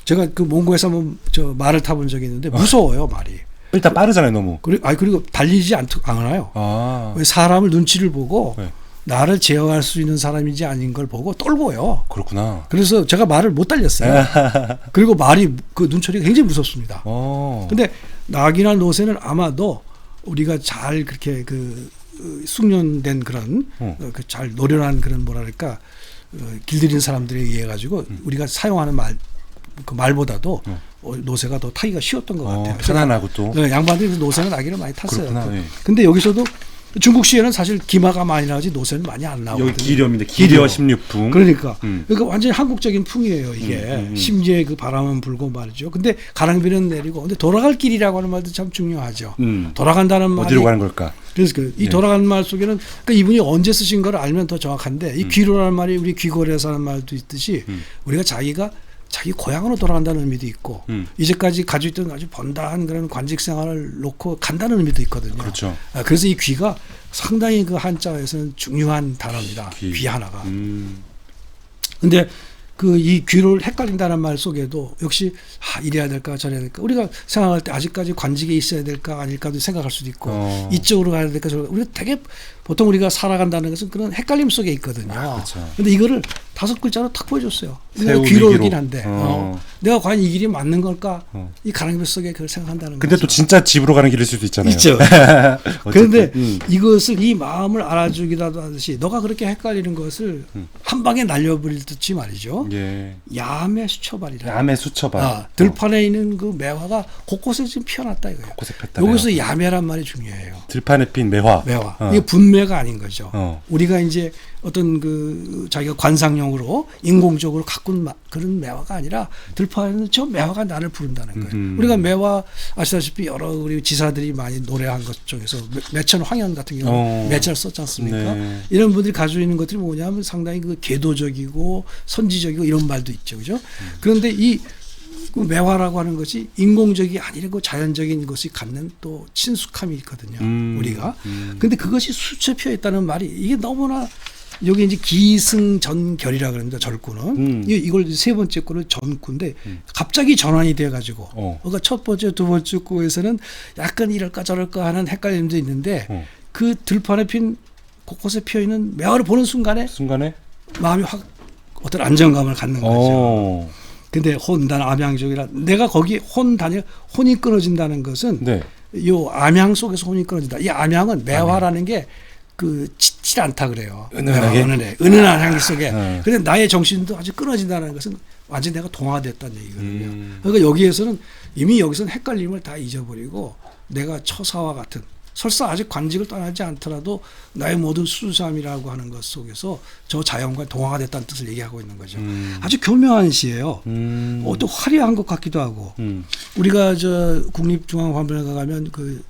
제가 그 몽고에서 한번 저 말을 타본 적이 있는데 무서워요 말이. 일단 빠르잖아요 너무. 그리고 달리지 않아요. 왜 사람을 눈치를 보고 나를 제어할 수 있는 사람인지 아닌 걸 보고 떨고요. 그렇구나. 그래서 제가 말을 못 달렸어요. 그리고 말이 그 눈초리가 굉장히 무섭습니다. 근데 낙이나 노새는 아마도 우리가 잘 그렇게 그 숙련된 그런 그 잘 노련한 그런 뭐랄까 길들이는 사람들에 의해 가지고 우리가 사용하는 그 말보다도 노새가 더 타기가 쉬웠던 것 같아요. 편안하고 또 양반들이 노새는 아기를 많이 탔어요. 그렇구나. 예. 근데 여기서도 중국 시에는 사실 기마가 많이 나오지 노새는 많이 안 나오거든요. 여기 기렴인데 기려 16풍. 그러니까 완전히 한국적인 풍이에요 이게. 심지에 그 바람은 불고 말이죠. 근데 가랑비는 내리고. 근데 돌아갈 길이라고 하는 말도 참 중요하죠. 돌아간다는 말이 어디로 가는 걸까? 그래서 이 돌아가는 말 속에는 그러니까 이분이 언제 쓰신 걸 알면 더 정확한데 이 귀로라는 말이 우리 귀걸이에서 하는 말도 있듯이 우리가 자기 고향으로 돌아간다는 의미도 있고 이제까지 가지고 있던 아주 번다한 그런 관직 생활을 놓고 간다는 의미도 있거든요. 그렇죠. 그래서 이 귀가 상당히 그 한자에서는 중요한 단어입니다. 귀 하나가. 근데 그 이 귀를 헷갈린다는 말 속에도 역시 이래야 될까 저래야 될까 우리가 생각할 때 아직까지 관직에 있어야 될까 아닐까도 생각할 수도 있고 이쪽으로 가야 될까 저쪽으로 우리가 되게 보통 우리가 살아간다는 것은 그런 헷갈림 속에 있거든요. 그렇죠. 근데 이거를 5글자로 탁 보여줬어요. 새우 귀로긴 위기로. 한데 내가 과연 이 길이 맞는 걸까? 이 가랑비 속에 그걸 생각한다는 근데 거죠. 또 진짜 집으로 가는 길일 수도 있잖아요. 있죠. 어쨌든, 그런데 이것을 이 마음을 알아주기라도 하듯이 너가 그렇게 헷갈리는 것을 한 방에 날려버릴 듯이 말이죠. 예. 야매 수처발이라. 야매 수처발. 들판에 있는 그 매화가 곳곳에 지금 피어났다 이거예요. 곳곳에 폈다. 여기서 야매란 말이 중요해요. 들판에 핀 매화. 이게 분매가 아닌 거죠. 어. 우리가 이제 어떤 그 자기가 관상용으로 인공적으로 가꾼 그런 매화가 아니라 들판에는 저 매화가 나를 부른다는 거예요. 우리가 매화 아시다시피 여러 우리 지사들이 많이 노래한 것 중에서 매천 황현 같은 경우 매천을 썼지 않습니까? 네. 이런 분들이 가지고 있는 것들이 뭐냐면 상당히 그 계도적이고 선지적이고 이런 말도 있죠, 그죠? 그런데 이 그 매화라고 하는 것이 인공적이 아니고 자연적인 것이 갖는 또 친숙함이 있거든요. 우리가. 근데 그것이 수채 피어 있다는 말이 이게 너무나 여기 이제 기승전결이라 그럽니다. 절구는 이걸 세 번째 거는 전구인데 갑자기 전환이 돼가지고 그러니까 첫 번째, 두 번째 구에서는 약간 이럴까 저럴까 하는 헷갈림도 있는데 그 들판에 핀 곳곳에 피어 있는 매화를 보는 순간에 마음이 확 어떤 안정감을 갖는 거죠. 근데 혼단 암양적이라 내가 거기 혼이 끊어진다는 것은 요 암양 속에서 혼이 끊어진다. 이 암양은 매화라는 게 그 짙지 않다 그래요. 은은한 향기 속에. 근데 나의 정신도 아주 끊어진다는 것은 완전 내가 동화됐다는 얘기거든요. 그러니까 여기에서는 이미 여기서는 헷갈림을 다 잊어버리고 내가 처사와 같은 설사 아직 관직을 떠나지 않더라도 나의 모든 수수함이라고 하는 것 속에서 저 자연과 동화가 됐다는 뜻을 얘기하고 있는 거죠. 아주 교묘한 시예요. 또 화려한 것 같기도 하고 우리가 저 국립중앙박물관 가면 그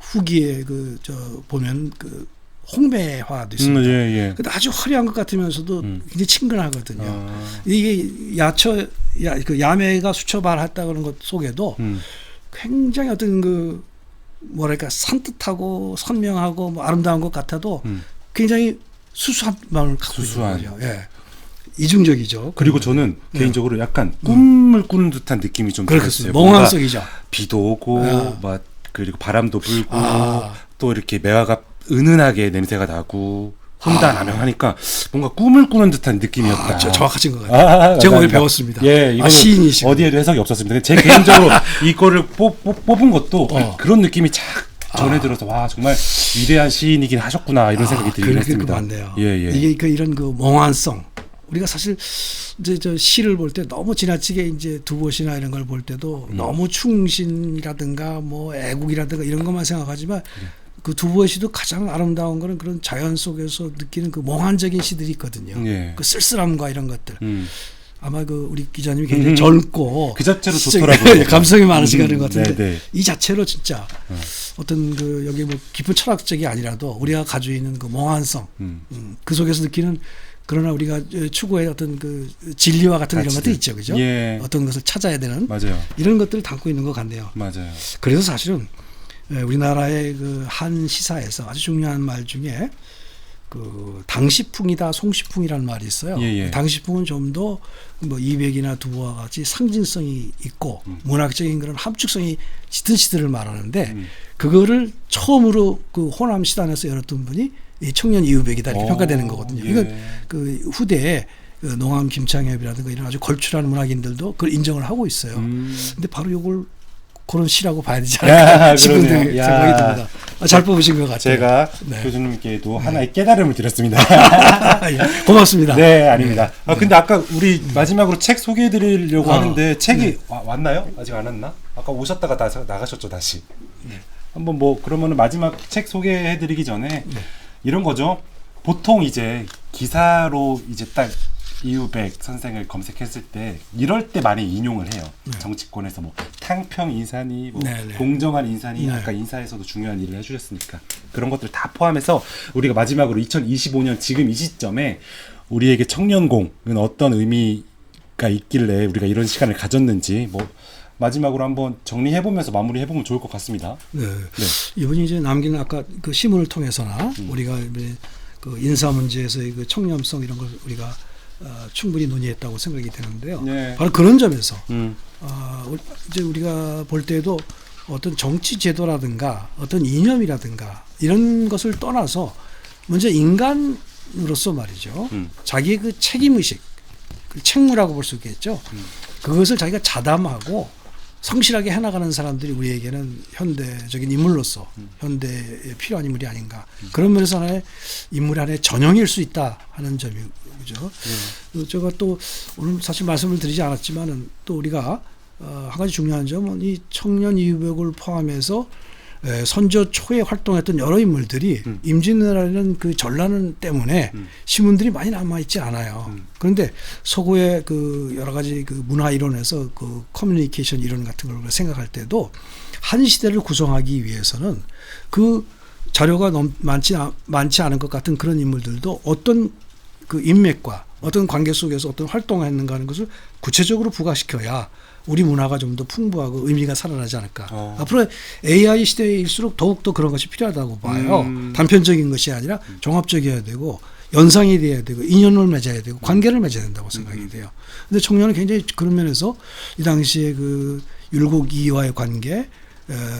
후기에 그 저 보면 그 홍매화도 있습니다. 근데 아주 화려한 것 같으면서도 굉장히 친근하거든요. 이게 그 야매가 수처발했다 그런 것 속에도 굉장히 어떤 그 뭐랄까 산뜻하고 선명하고 뭐 아름다운 것 같아도 굉장히 수수한 마음을 갖고 있는 거죠. 예. 이중적이죠. 그리고 저는 개인적으로 약간 꿈을 꾸는 듯한 느낌이 좀 들었어요. 몽환 속이죠. 비도 오고 막 그리고 바람도 불고 또 이렇게 매화가 은은하게 냄새가 나고 혼단 암양하니까 뭔가 꿈을 꾸는 듯한 느낌이었다. 정확하신 것 같아요. 제가 오늘 배웠습니다. 예, 시인이시고 어디에도 해석이 없었습니다. 제 개인적으로 이거를 뽑은 것도 그런 느낌이 착 전해 들어서 와 정말 위대한 시인이긴 하셨구나 이런 생각이 들긴 했습니다. 맞네요. 이게 이런 그 몽환성. 우리가 사실 이제 저 시를 볼 때 너무 지나치게 이제 두봇이나 이런 걸 볼 때도 너무 충신이라든가 뭐 애국이라든가 이런 것만 생각하지만 그 두봇이도 가장 아름다운 거는 그런 자연 속에서 느끼는 그 몽환적인 시들이 있거든요. 그 쓸쓸함과 이런 것들. 아마 그 우리 기자님이 굉장히 젊고 그 자체로 좋더라고요. 감성이 많으시가 그런 것 같은데 이 자체로 진짜 어떤 그 여기 뭐 깊은 철학적이 아니라도 우리가 가지고 있는 그 몽환성 그 속에서 느끼는 그러나 우리가 추구의 어떤 그 진리와 같은 이런 것도 있죠, 그죠? 어떤 것을 찾아야 되는 이런 것들을 담고 있는 것 같네요. 그래서 사실은 우리나라의 그 한 시사에서 아주 중요한 말 중에 그 당시풍이다, 송시풍이라는 말이 있어요. 당시풍은 좀 더 뭐 이백이나 두부와 같이 상징성이 있고 문학적인 그런 함축성이 짙은 시들을 말하는데 그거를 처음으로 그 호남 시단에서 열었던 분이 이 청년 이후백이다 이렇게 평가되는 거거든요. 이건 그 후대에 그 농암 김창엽이라든가 이런 아주 걸출한 문학인들도 그걸 인정을 하고 있어요. 근데 바로 이걸 그런 시라고 봐야 되지 않을까 야, 싶은 그러네요. 야. 생각이 듭니다. 잘 뽑으신 것 같아요. 제가 네. 교수님께도 하나의 깨달음을 드렸습니다. 예, 고맙습니다. 네, 아닙니다. 근데 아까 우리 마지막으로 책 소개해드리려고 하는데 책이 네. 왔나요? 아직 안 왔나? 아까 오셨다가 나가셨죠, 다시. 한번 뭐 그러면은 마지막 책 소개해드리기 전에 이런 거죠. 보통 이제 기사로 이제 딱 이유백 선생을 검색했을 때 이럴 때 많이 인용을 해요. 정치권에서 뭐 탕평 인사니 뭐 네. 공정한 인사니 네. 아까 인사에서도 중요한 일을 해주셨으니까 그런 것들 다 포함해서 우리가 마지막으로 2025년 지금 이 시점에 우리에게 청년공은 어떤 의미가 있길래 우리가 이런 시간을 가졌는지 뭐 마지막으로 한번 정리해보면서 마무리해보면 좋을 것 같습니다. 네. 이분이 이제 남긴 아까 그 시문을 통해서나 우리가 이제 그 인사 문제에서의 그 청렴성 이런 걸 우리가 충분히 논의했다고 생각이 되는데요. 네. 바로 그런 점에서 음. 이제 우리가 볼 때도 어떤 정치 제도라든가 어떤 이념이라든가 이런 것을 떠나서 먼저 인간으로서 말이죠. 자기의 그 책임의식, 그 책무라고 볼 수 있겠죠. 그것을 자기가 자담하고 성실하게 해나가는 사람들이 우리에게는 현대적인 인물로서 현대에 필요한 인물이 아닌가. 그런 면에서 하나의 인물 하나의 전형일 수 있다 하는 점이죠. 제가 또 오늘 사실 말씀을 드리지 않았지만은 또 우리가 한 가지 중요한 점은 이 청년 이후백을 포함해서 선조 초에 활동했던 여러 인물들이 임진왜란이라는 그 전란 때문에 신문들이 많이 남아있지 않아요. 그런데 서구의 그 여러 가지 그 문화 이론에서 그 커뮤니케이션 이론 같은 걸 생각할 때도 한 시대를 구성하기 위해서는 그 자료가 많지 않은 것 같은 그런 인물들도 어떤 그 인맥과 어떤 관계 속에서 어떤 활동을 했는가 하는 것을 구체적으로 부각시켜야 우리 문화가 좀 더 풍부하고 의미가 살아나지 않을까. 앞으로 AI 시대일수록 더욱더 그런 것이 필요하다고 봐요. 단편적인 것이 아니라 종합적이어야 되고 연상이 돼야 되고 인연을 맺어야 되고 관계를 맺어야 된다고 생각이 돼요. 근데 청년은 굉장히 그런 면에서 이 당시에 그 율곡이와의 관계,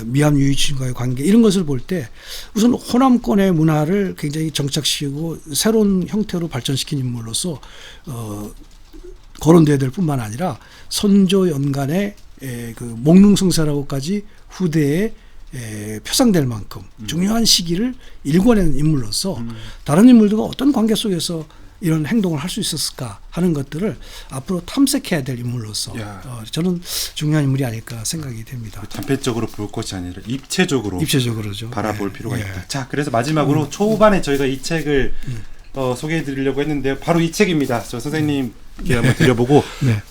미암 유이친과의 관계 이런 것을 볼 때 우선 호남권의 문화를 굉장히 정착시키고 새로운 형태로 발전시킨 인물로서 거론돼야 될 뿐만 아니라 선조 연간의 그 목릉성사라고까지 후대에 표상될 만큼 중요한 시기를 일궈낸 인물로서 다른 인물들과 어떤 관계 속에서 이런 행동을 할 수 있었을까 하는 것들을 앞으로 탐색해야 될 인물로서 저는 중요한 인물이 아닐까 생각이 됩니다. 단편적으로 볼 것이 아니라 입체적으로죠. 바라볼 필요가 있다. 자, 그래서 마지막으로 초반에 저희가 이 책을 소개해드리려고 했는데요. 바로 이 책입니다. 저 선생님께 한번 드려보고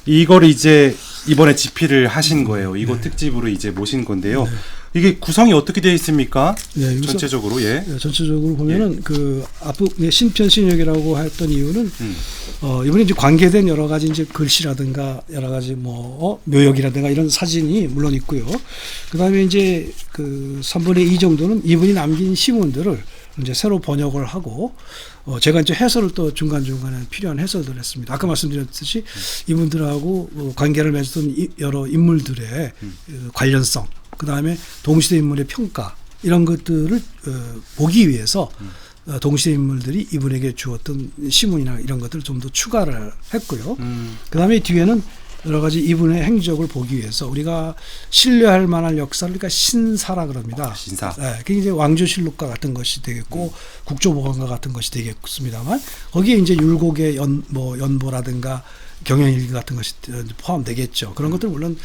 이걸 이제 이번에 집필을 하신 거예요. 이거 특집으로 이제 모신 건데요. 이게 구성이 어떻게 되어 있습니까? 전체적으로 전체적으로 보면은 그 앞부 신편신역이라고 했던 이유는 이번에 이제 관계된 여러 가지 이제 글씨라든가 여러 가지 뭐 묘역이라든가 이런 사진이 물론 있고요. 그다음에 이제 그 3분의 2 정도는 이분이 남긴 시문들을 이제 새로 번역을 하고 제가 이제 해설을 또 중간중간에 필요한 해설들을 했습니다. 아까 말씀드렸듯이 이분들하고 관계를 맺었던 여러 인물들의 관련성, 그 다음에 동시대 인물의 평가 이런 것들을 보기 위해서 동시대 인물들이 이분에게 주었던 시문이나 이런 것들을 좀 더 추가를 했고요. 그 다음에 뒤에는 여러 가지 이분의 행적을 보기 위해서 우리가 신뢰할 만한 역사를 그러니까 신사라 그럽니다. 신사. 그게 이제 왕조실록과 같은 것이 되겠고 국조보관과 같은 것이 되겠습니다만 거기에 이제 율곡의 연보라든가 경연일기 같은 것이 포함되겠죠. 그런 것들 물론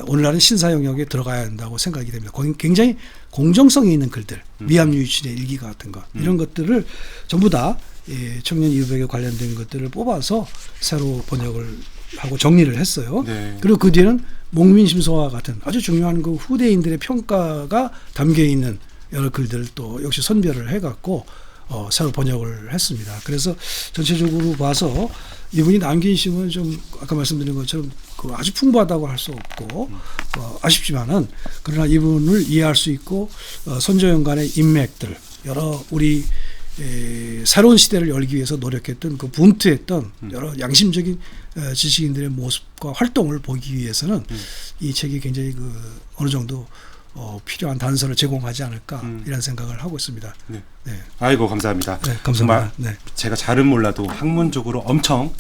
오늘날은 신사 영역에 들어가야 한다고 생각이 됩니다. 굉장히 공정성이 있는 글들, 미암 유이친의 일기 같은 것 이런 것들을 전부 다 청년 이후백에 관련된 것들을 뽑아서 새로 번역을 하고 정리를 했어요. 그리고 그 뒤에는 목민심서와 같은 아주 중요한 그 후대인들의 평가가 담겨 있는 여러 글들을 또 역시 선별을 해갖고 새로 번역을 했습니다. 그래서 전체적으로 봐서 이분이 남긴 시문은 좀 아까 말씀드린 것처럼 그 아주 풍부하다고 할 수 없고 아쉽지만은 그러나 이분을 이해할 수 있고 선조연간의 인맥들 여러 우리 새로운 시대를 열기 위해서 노력했던 그 분투했던 여러 양심적인 지식인들의 모습과 활동을 보기 위해서는 이 책이 굉장히 그 어느 정도 필요한 단서를 제공하지 않을까 이런 생각을 하고 있습니다. 아이고 감사합니다. 감사합니다. 제가 잘은 몰라도 학문적으로 엄청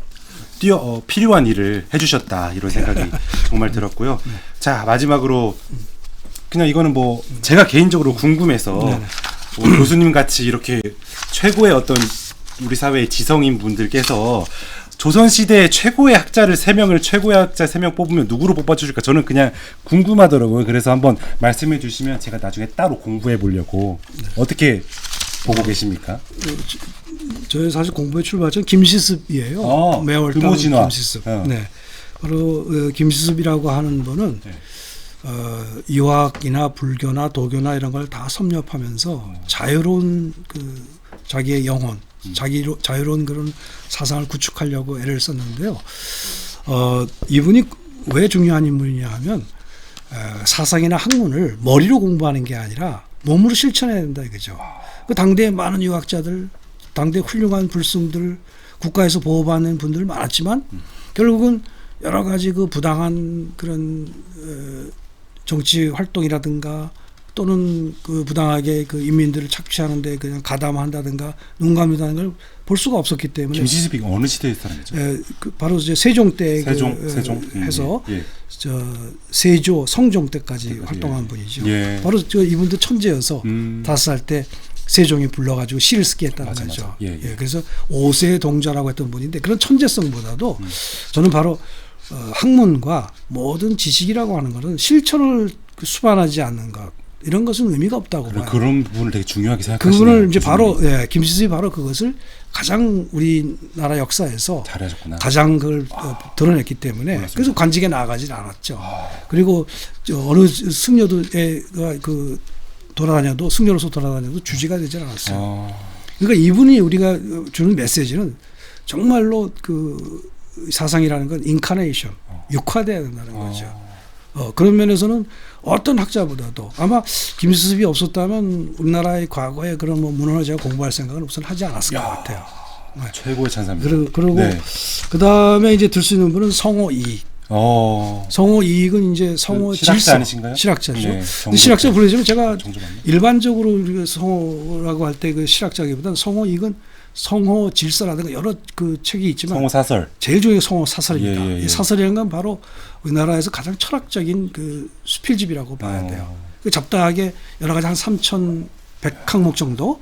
필요한 일을 해주셨다 이런 생각이 정말 들었고요. 자 마지막으로 그냥 이거는 뭐 제가 개인적으로 궁금해서 뭐 교수님 같이 이렇게 최고의 어떤 우리 사회의 지성인 분들께서 조선시대 최고의 학자를 3명을 최고의 학자 3명 뽑으면 누구로 뽑아주실까 저는 그냥 궁금하더라고요. 그래서 한번 말씀해 주시면 제가 나중에 따로 공부해 보려고. 어떻게 보고 계십니까? 저희 사실 공부의 출발점 김시습이에요. 매월당 금오진화. 김시습. 네. 바로 김시습이라고 하는 분은 유학이나 불교나 도교나 이런 걸 다 섭렵하면서 자유로운 자기의 영혼, 자유로운 그런 사상을 구축하려고 애를 썼는데요. 이분이 왜 중요한 인물이냐 하면 사상이나 학문을 머리로 공부하는 게 아니라 몸으로 실천해야 된다 이거죠. 그 당대에 많은 유학자들, 당대 훌륭한 불승들, 국가에서 보호받는 분들 많았지만 결국은 여러 가지 그 부당한 그런 정치 활동이라든가 또는 그 부당하게 그 인민들을 착취하는데 그냥 가담한다든가 눈 감는다는 걸 볼 수가 없었기 때문에. 김시습이 어느 시대의 사람이죠? 바로 이제 세종 때 세종 해서 예. 세조 성종 때까지 활동한 분이죠. 예. 바로 이분도 천재여서 5살 때 세종이 불러가지고 시를 쓰게 했다는 거죠. 예. 그래서 5세 동자라고 했던 분인데 그런 천재성보다도 저는 바로 학문과 모든 지식이라고 하는 것은 실천을 수반하지 않는 것 이런 것은 의미가 없다고 봐요. 그런 부분을 되게 중요하게 생각하시네요. 그분을 이제 바로 김시습이 바로 그것을 가장 우리나라 역사에서 잘하셨구나. 가장 그걸 드러냈기 때문에 몰랐습니다. 그래서 관직에 나아가질 않았죠. 그리고 어느 승려도에 돌아다녀도 승려로서 돌아다녀도 주지가 되질 않았어요. 그러니까 이분이 우리가 주는 메시지는 정말로 그 사상이라는 건 인카네이션, 육화돼야 된다는 거죠. 그런 면에서는 어떤 학자보다도 아마 김시습이 없었다면 우리나라의 과거에 그런 뭐 문헌을 제가 공부할 생각은 우선 하지 않았을 것 같아요. 네. 최고의 찬사입니다. 그리고 네. 그 다음에 이제 들 수 있는 분은 성호 이익. 성호 이익은 이제 성호 실학자 질서. 아니신가요? 실학자죠. 네, 근데 실학자 부르지만 제가 정조 맞나? 일반적으로 우리가 성호라고 할 때 그 실학자기보다는 성호 이익은 성호 질서라든가 여러 그 책이 있지만 성호 사설. 제일 중요한 게 성호 사설입니다. 예. 이 사설이라는 건 바로 우리나라에서 가장 철학적인 그 수필집이라고 봐야 돼요. 그 잡다하게 여러 가지 한 3,100항목 정도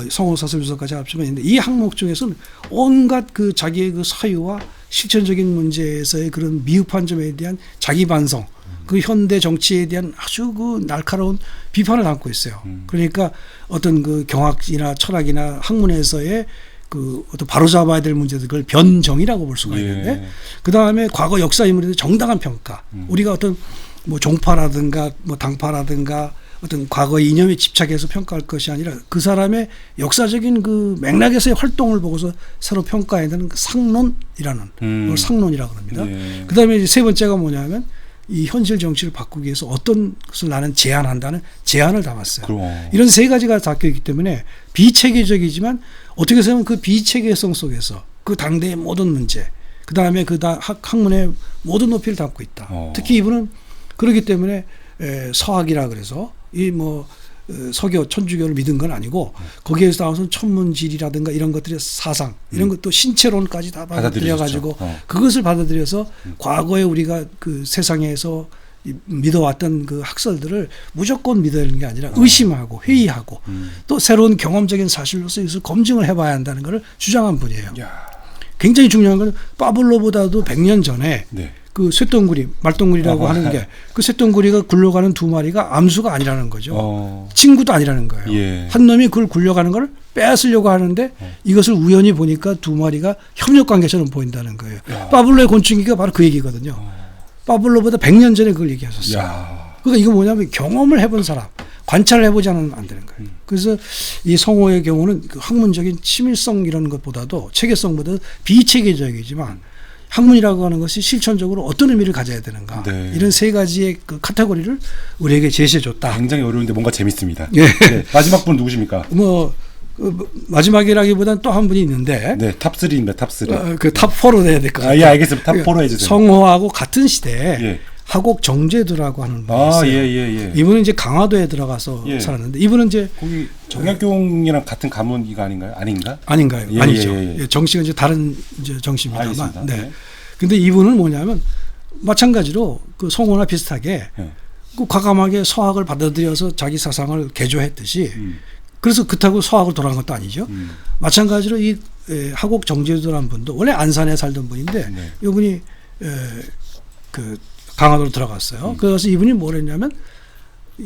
성호 사설 주석까지 합치면 있는데 이 항목 중에서는 온갖 그 자기의 그 사유와 실천적인 문제에서의 그런 미흡한 점에 대한 자기 반성, 그 현대 정치에 대한 아주 그 날카로운 비판을 담고 있어요. 그러니까 어떤 그 경학이나 철학이나 학문에서의 그 어떤 바로잡아야 될 문제들 그걸 변정이라고 볼 수가 있는데 그 다음에 과거 역사 인물에 대해 정당한 평가. 우리가 어떤 뭐 종파라든가 뭐 당파라든가 어떤 과거의 이념에 집착해서 평가할 것이 아니라 그 사람의 역사적인 그 맥락에서의 활동을 보고서 새로 평가해야 되는 그 상론이라는 걸 상론이라고 합니다. 그 다음에 이제 세 번째가 뭐냐면 이 현실 정치를 바꾸기 위해서 어떤 것을 나는 제안한다는 제안을 담았어요. 이런 세 가지가 담겨 있기 때문에 비체계적이지만 어떻게 보면 그 비체계성 속에서 그 당대의 모든 문제, 그 다음에 그 학문의 모든 높이를 담고 있다. 특히 이분은 그렇기 때문에 서학이라 그래서 이 뭐 서교, 천주교를 믿은 건 아니고 거기에서 나오는 천문지리라든가 이런 것들의 사상 이런 것도 신체론까지 다 받아들여가지고 그것을 받아들여서 과거에 우리가 그 세상에서 믿어왔던 그 학설들을 무조건 믿어야 하는 게 아니라 의심하고 회의하고 또 새로운 경험적인 사실로서 이것을 검증을 해봐야 한다는 것을 주장한 분이에요. 굉장히 중요한 건 파블로보다도 100년 전에 그 쇠똥구리, 말똥구리라고 하는 게 그 쇠똥구리가 굴러가는 두 마리가 암수가 아니라는 거죠. 친구도 아니라는 거예요. 한 놈이 그걸 굴려가는 걸 뺏으려고 하는데 이것을 우연히 보니까 두 마리가 협력관계처럼 보인다는 거예요. 파블로의 곤충기가 바로 그 얘기거든요. 파블로보다 100년 전에 그걸 얘기하셨어요. 그러니까 이거 뭐냐면 경험을 해본 사람, 관찰을 해보지 않으면 안 되는 거예요. 그래서 이 성호의 경우는 그 학문적인 치밀성 이런 것보다도 체계성보다 비체계적이지만 학문이라고 하는 것이 실천적으로 어떤 의미를 가져야 되는가 이런 세 가지의 그 카테고리를 우리에게 제시해줬다. 굉장히 어려운데 뭔가 재밌습니다. 네. 마지막 분 누구십니까? 마지막이라기보다는 또 한 분이 있는데 탑3입니다. 탑3. 그 탑4로 돼야 될 것 같아요. 알겠습니다. 탑4로 해주세요. 성호하고 같은 시대에 하곡 정제도라고 하는 분이 아, 있어요. 예. 이분은 이제 강화도에 들어가서 예. 살았는데 이분은 이제 거기 정약용이랑 같은 가문이가 아닌가요? 아닌가? 아닌가요? 예, 아니죠. 예. 예, 정씨가 이제 다른 이제 정씨입니다만. 알겠습니다. 네. 네. 근데 이분은 뭐냐면 마찬가지로 그 송호나 비슷하게 예. 그 과감하게 서학을 받아들여서 자기 사상을 개조했듯이 음. 그래서 그렇다고 서학을 돌아간 것도 아니죠. 마찬가지로 이 하곡 정제도라는 분도 원래 안산에 살던 분인데 네. 이분이 그 강화도로 들어갔어요. 그래서 이분이 뭘 했냐면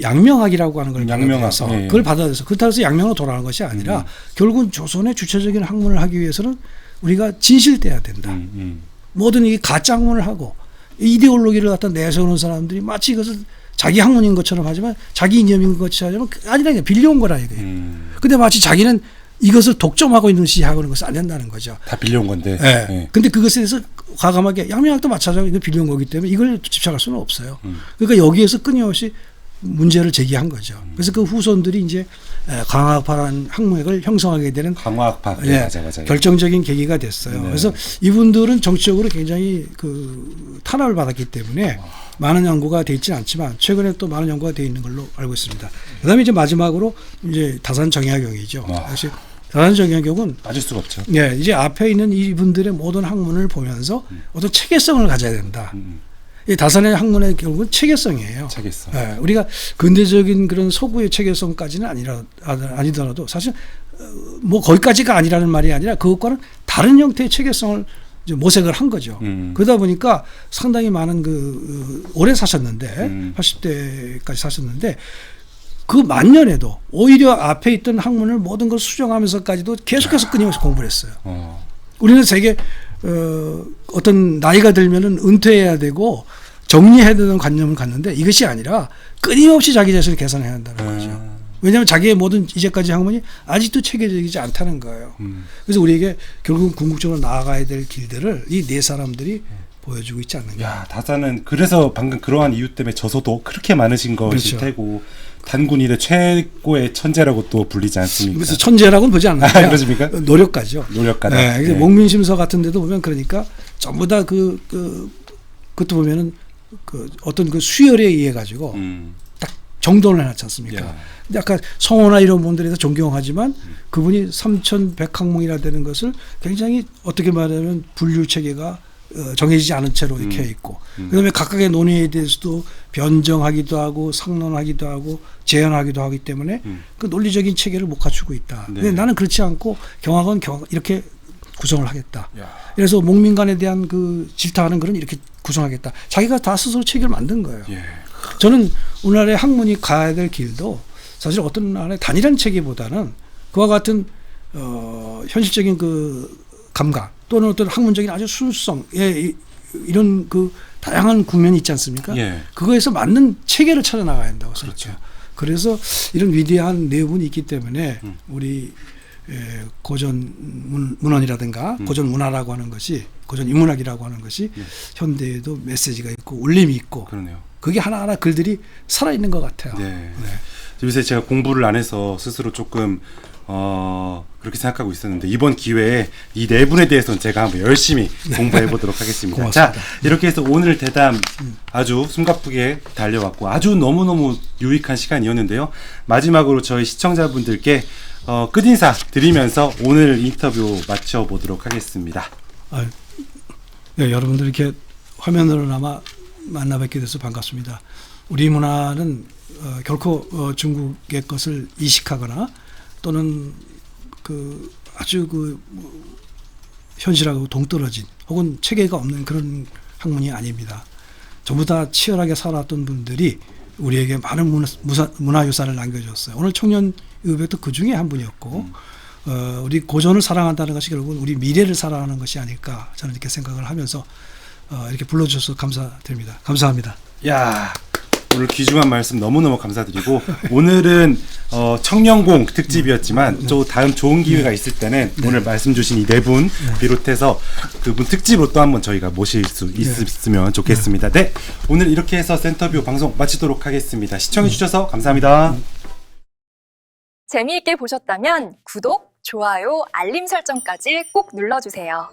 양명학이라고 하는 걸 양명학, 받아들여서 예. 그걸 받아들여서 그렇다고 해서 양명으로 돌아가는 것이 아니라 결국은 조선의 주체적인 학문을 하기 위해서는 우리가 진실돼야 된다. 모든 이 가짜 학문을 하고 이데올로기를 갖다 내세우는 사람들이 마치 이것을 자기 학문인 것처럼 하지만 자기 이념인 것처럼 아니라 빌려온 거라 이거예요. 근데 마치 자기는 이것을 독점하고 있는 시 하고 있는 것은 안 된다는 거죠. 다 빌려온 건데. 네. 예. 근데 그것에 대해서 과감하게 양명학도 마찬가지로 이거 빌려온 거기 때문에 이걸 집착할 수는 없어요. 그러니까 여기에서 끊임없이 문제를 제기한 거죠. 그래서 그 후손들이 이제 강학파라는 학문을 형성하게 되는 강화학파. 예, 맞아요. 결정적인 계기가 됐어요. 네. 그래서 이분들은 정치적으로 굉장히 그 탄압을 받았기 때문에 많은 연구가 돼 있지는 않지만 최근에 또 많은 연구가 돼 있는 걸로 알고 있습니다. 그다음에 이제 마지막으로 이제 다산 정약용이죠. 역시 다산 정약용은 빠질 수가 없죠. 예, 이제 앞에 있는 이분들의 모든 학문을 보면서 어떤 체계성을 가져야 된다. 이 다산의 학문의 결국은 체계성이에요. 차겠어. 예, 우리가 근대적인 그런 서구의 체계성까지는 아니더라도 사실 뭐 거기까지가 아니라는 말이 아니라 그것과는 다른 형태의 체계성을 이제 모색을 한 거죠. 그러다 보니까 상당히 많은 오래 사셨는데 80대까지 사셨는데 그 만년에도 오히려 앞에 있던 학문을 모든 걸 수정하면서까지도 계속해서 끊임없이 공부를 했어요. 우리는 세계 어떤 나이가 들면은 은퇴해야 되고 정리해야 되는 관념을 갖는데 이것이 아니라 끊임없이 자기 자신을 개선해야 한다는 거죠. 왜냐하면 자기의 모든 이제까지 학문이 아직도 체계적이지 않다는 거예요. 그래서 우리에게 결국 궁극적으로 나아가야 될 길들을 이 네 사람들이 보여주고 있지 않는가. 야, 다산은 그래서 방금 그러한 이유 때문에 저서도 그렇게 많으신 것일 그렇죠. 테고 단군 이래 최고의 천재라고 또 불리지 않습니까? 그래서 천재라고는 보지 않는데요. 그렇습니까? 노력가죠. 노력가다. 네, 네. 목민심서 같은 데도 보면 그러니까 전부 다 그것도 보면은 그 어떤 그 수열에 의해 가지고 딱 정돈을 해놨지 않습니까? 야. 근데 아까 성호나 이런 분들에 대해서 존경하지만 그분이 3100학문이라 되는 것을 굉장히 어떻게 말하면 분류 체계가 정해지지 않은 채로 이렇게 있고 그다음에 각각의 논의에 대해서도 변정하기도 하고 상론하기도 하고 재현하기도 하기 때문에 그 논리적인 체계를 못 갖추고 있다. 네. 근데 나는 그렇지 않고 경학은 이렇게 구성을 하겠다. 야. 그래서 목민간에 대한 그 질타하는 그런 이렇게 구성하겠다. 자기가 다 스스로 체계를 만든 거예요. 예. 저는 오늘날의 학문이 가야 될 길도 사실 어떤 하나의 단일한 체계보다는 그와 같은 현실적인 그 감각 또는 어떤 학문적인 아주 순수성의 이런 그 다양한 국면이 있지 않습니까? 예. 그거에서 맞는 체계를 찾아 나가야 한다고 그렇죠. 생각해요. 그래서 이런 위대한 내분이 있기 때문에 우리 고전 문헌이라든가 고전 문화라고 하는 것이 고전 인문학이라고 하는 것이 현대에도 메시지가 있고 울림이 있고 그러네요. 그게 하나하나 글들이 살아있는 것 같아요. 네. 요새 제가 공부를 안 해서 스스로 조금 그렇게 생각하고 있었는데 이번 기회에 이 네 분에 대해서는 제가 한번 열심히 공부해 보도록 하겠습니다. 고맙습니다. 자, 이렇게 해서 오늘 대담 아주 숨가쁘게 달려왔고 아주 너무너무 유익한 시간이었는데요. 마지막으로 저희 시청자분들께 끝인사 드리면서 오늘 인터뷰 마쳐보도록 하겠습니다. 네, 여러분들 이렇게 화면으로나마 만나 뵙게 돼서 반갑습니다. 우리 문화는 결코 중국의 것을 이식하거나 또는 그 아주 현실하고 동떨어진 혹은 체계가 없는 그런 학문이 아닙니다. 전부 다 치열하게 살아왔던 분들이 우리에게 많은 문화유산을 남겨줬어요. 오늘 청년 의백도 그 중에 한 분이었고 우리 고전을 사랑한다는 것이 결국은 우리 미래를 사랑하는 것이 아닐까 저는 이렇게 생각을 하면서 이렇게 불러주셔서 감사드립니다. 감사합니다. 야, 오늘 귀중한 말씀 너무너무 감사드리고 오늘은 청년공 특집이었지만 또 다음 좋은 기회가 있을 때는 오늘 말씀 주신 이 네 분 비롯해서 그분 특집으로 또 한번 저희가 모실 수 있으면 좋겠습니다. 네, 오늘 이렇게 해서 센터뷰 방송 마치도록 하겠습니다. 시청해 주셔서 감사합니다. 재미있게 보셨다면 구독, 좋아요, 알림 설정까지 꼭 눌러주세요.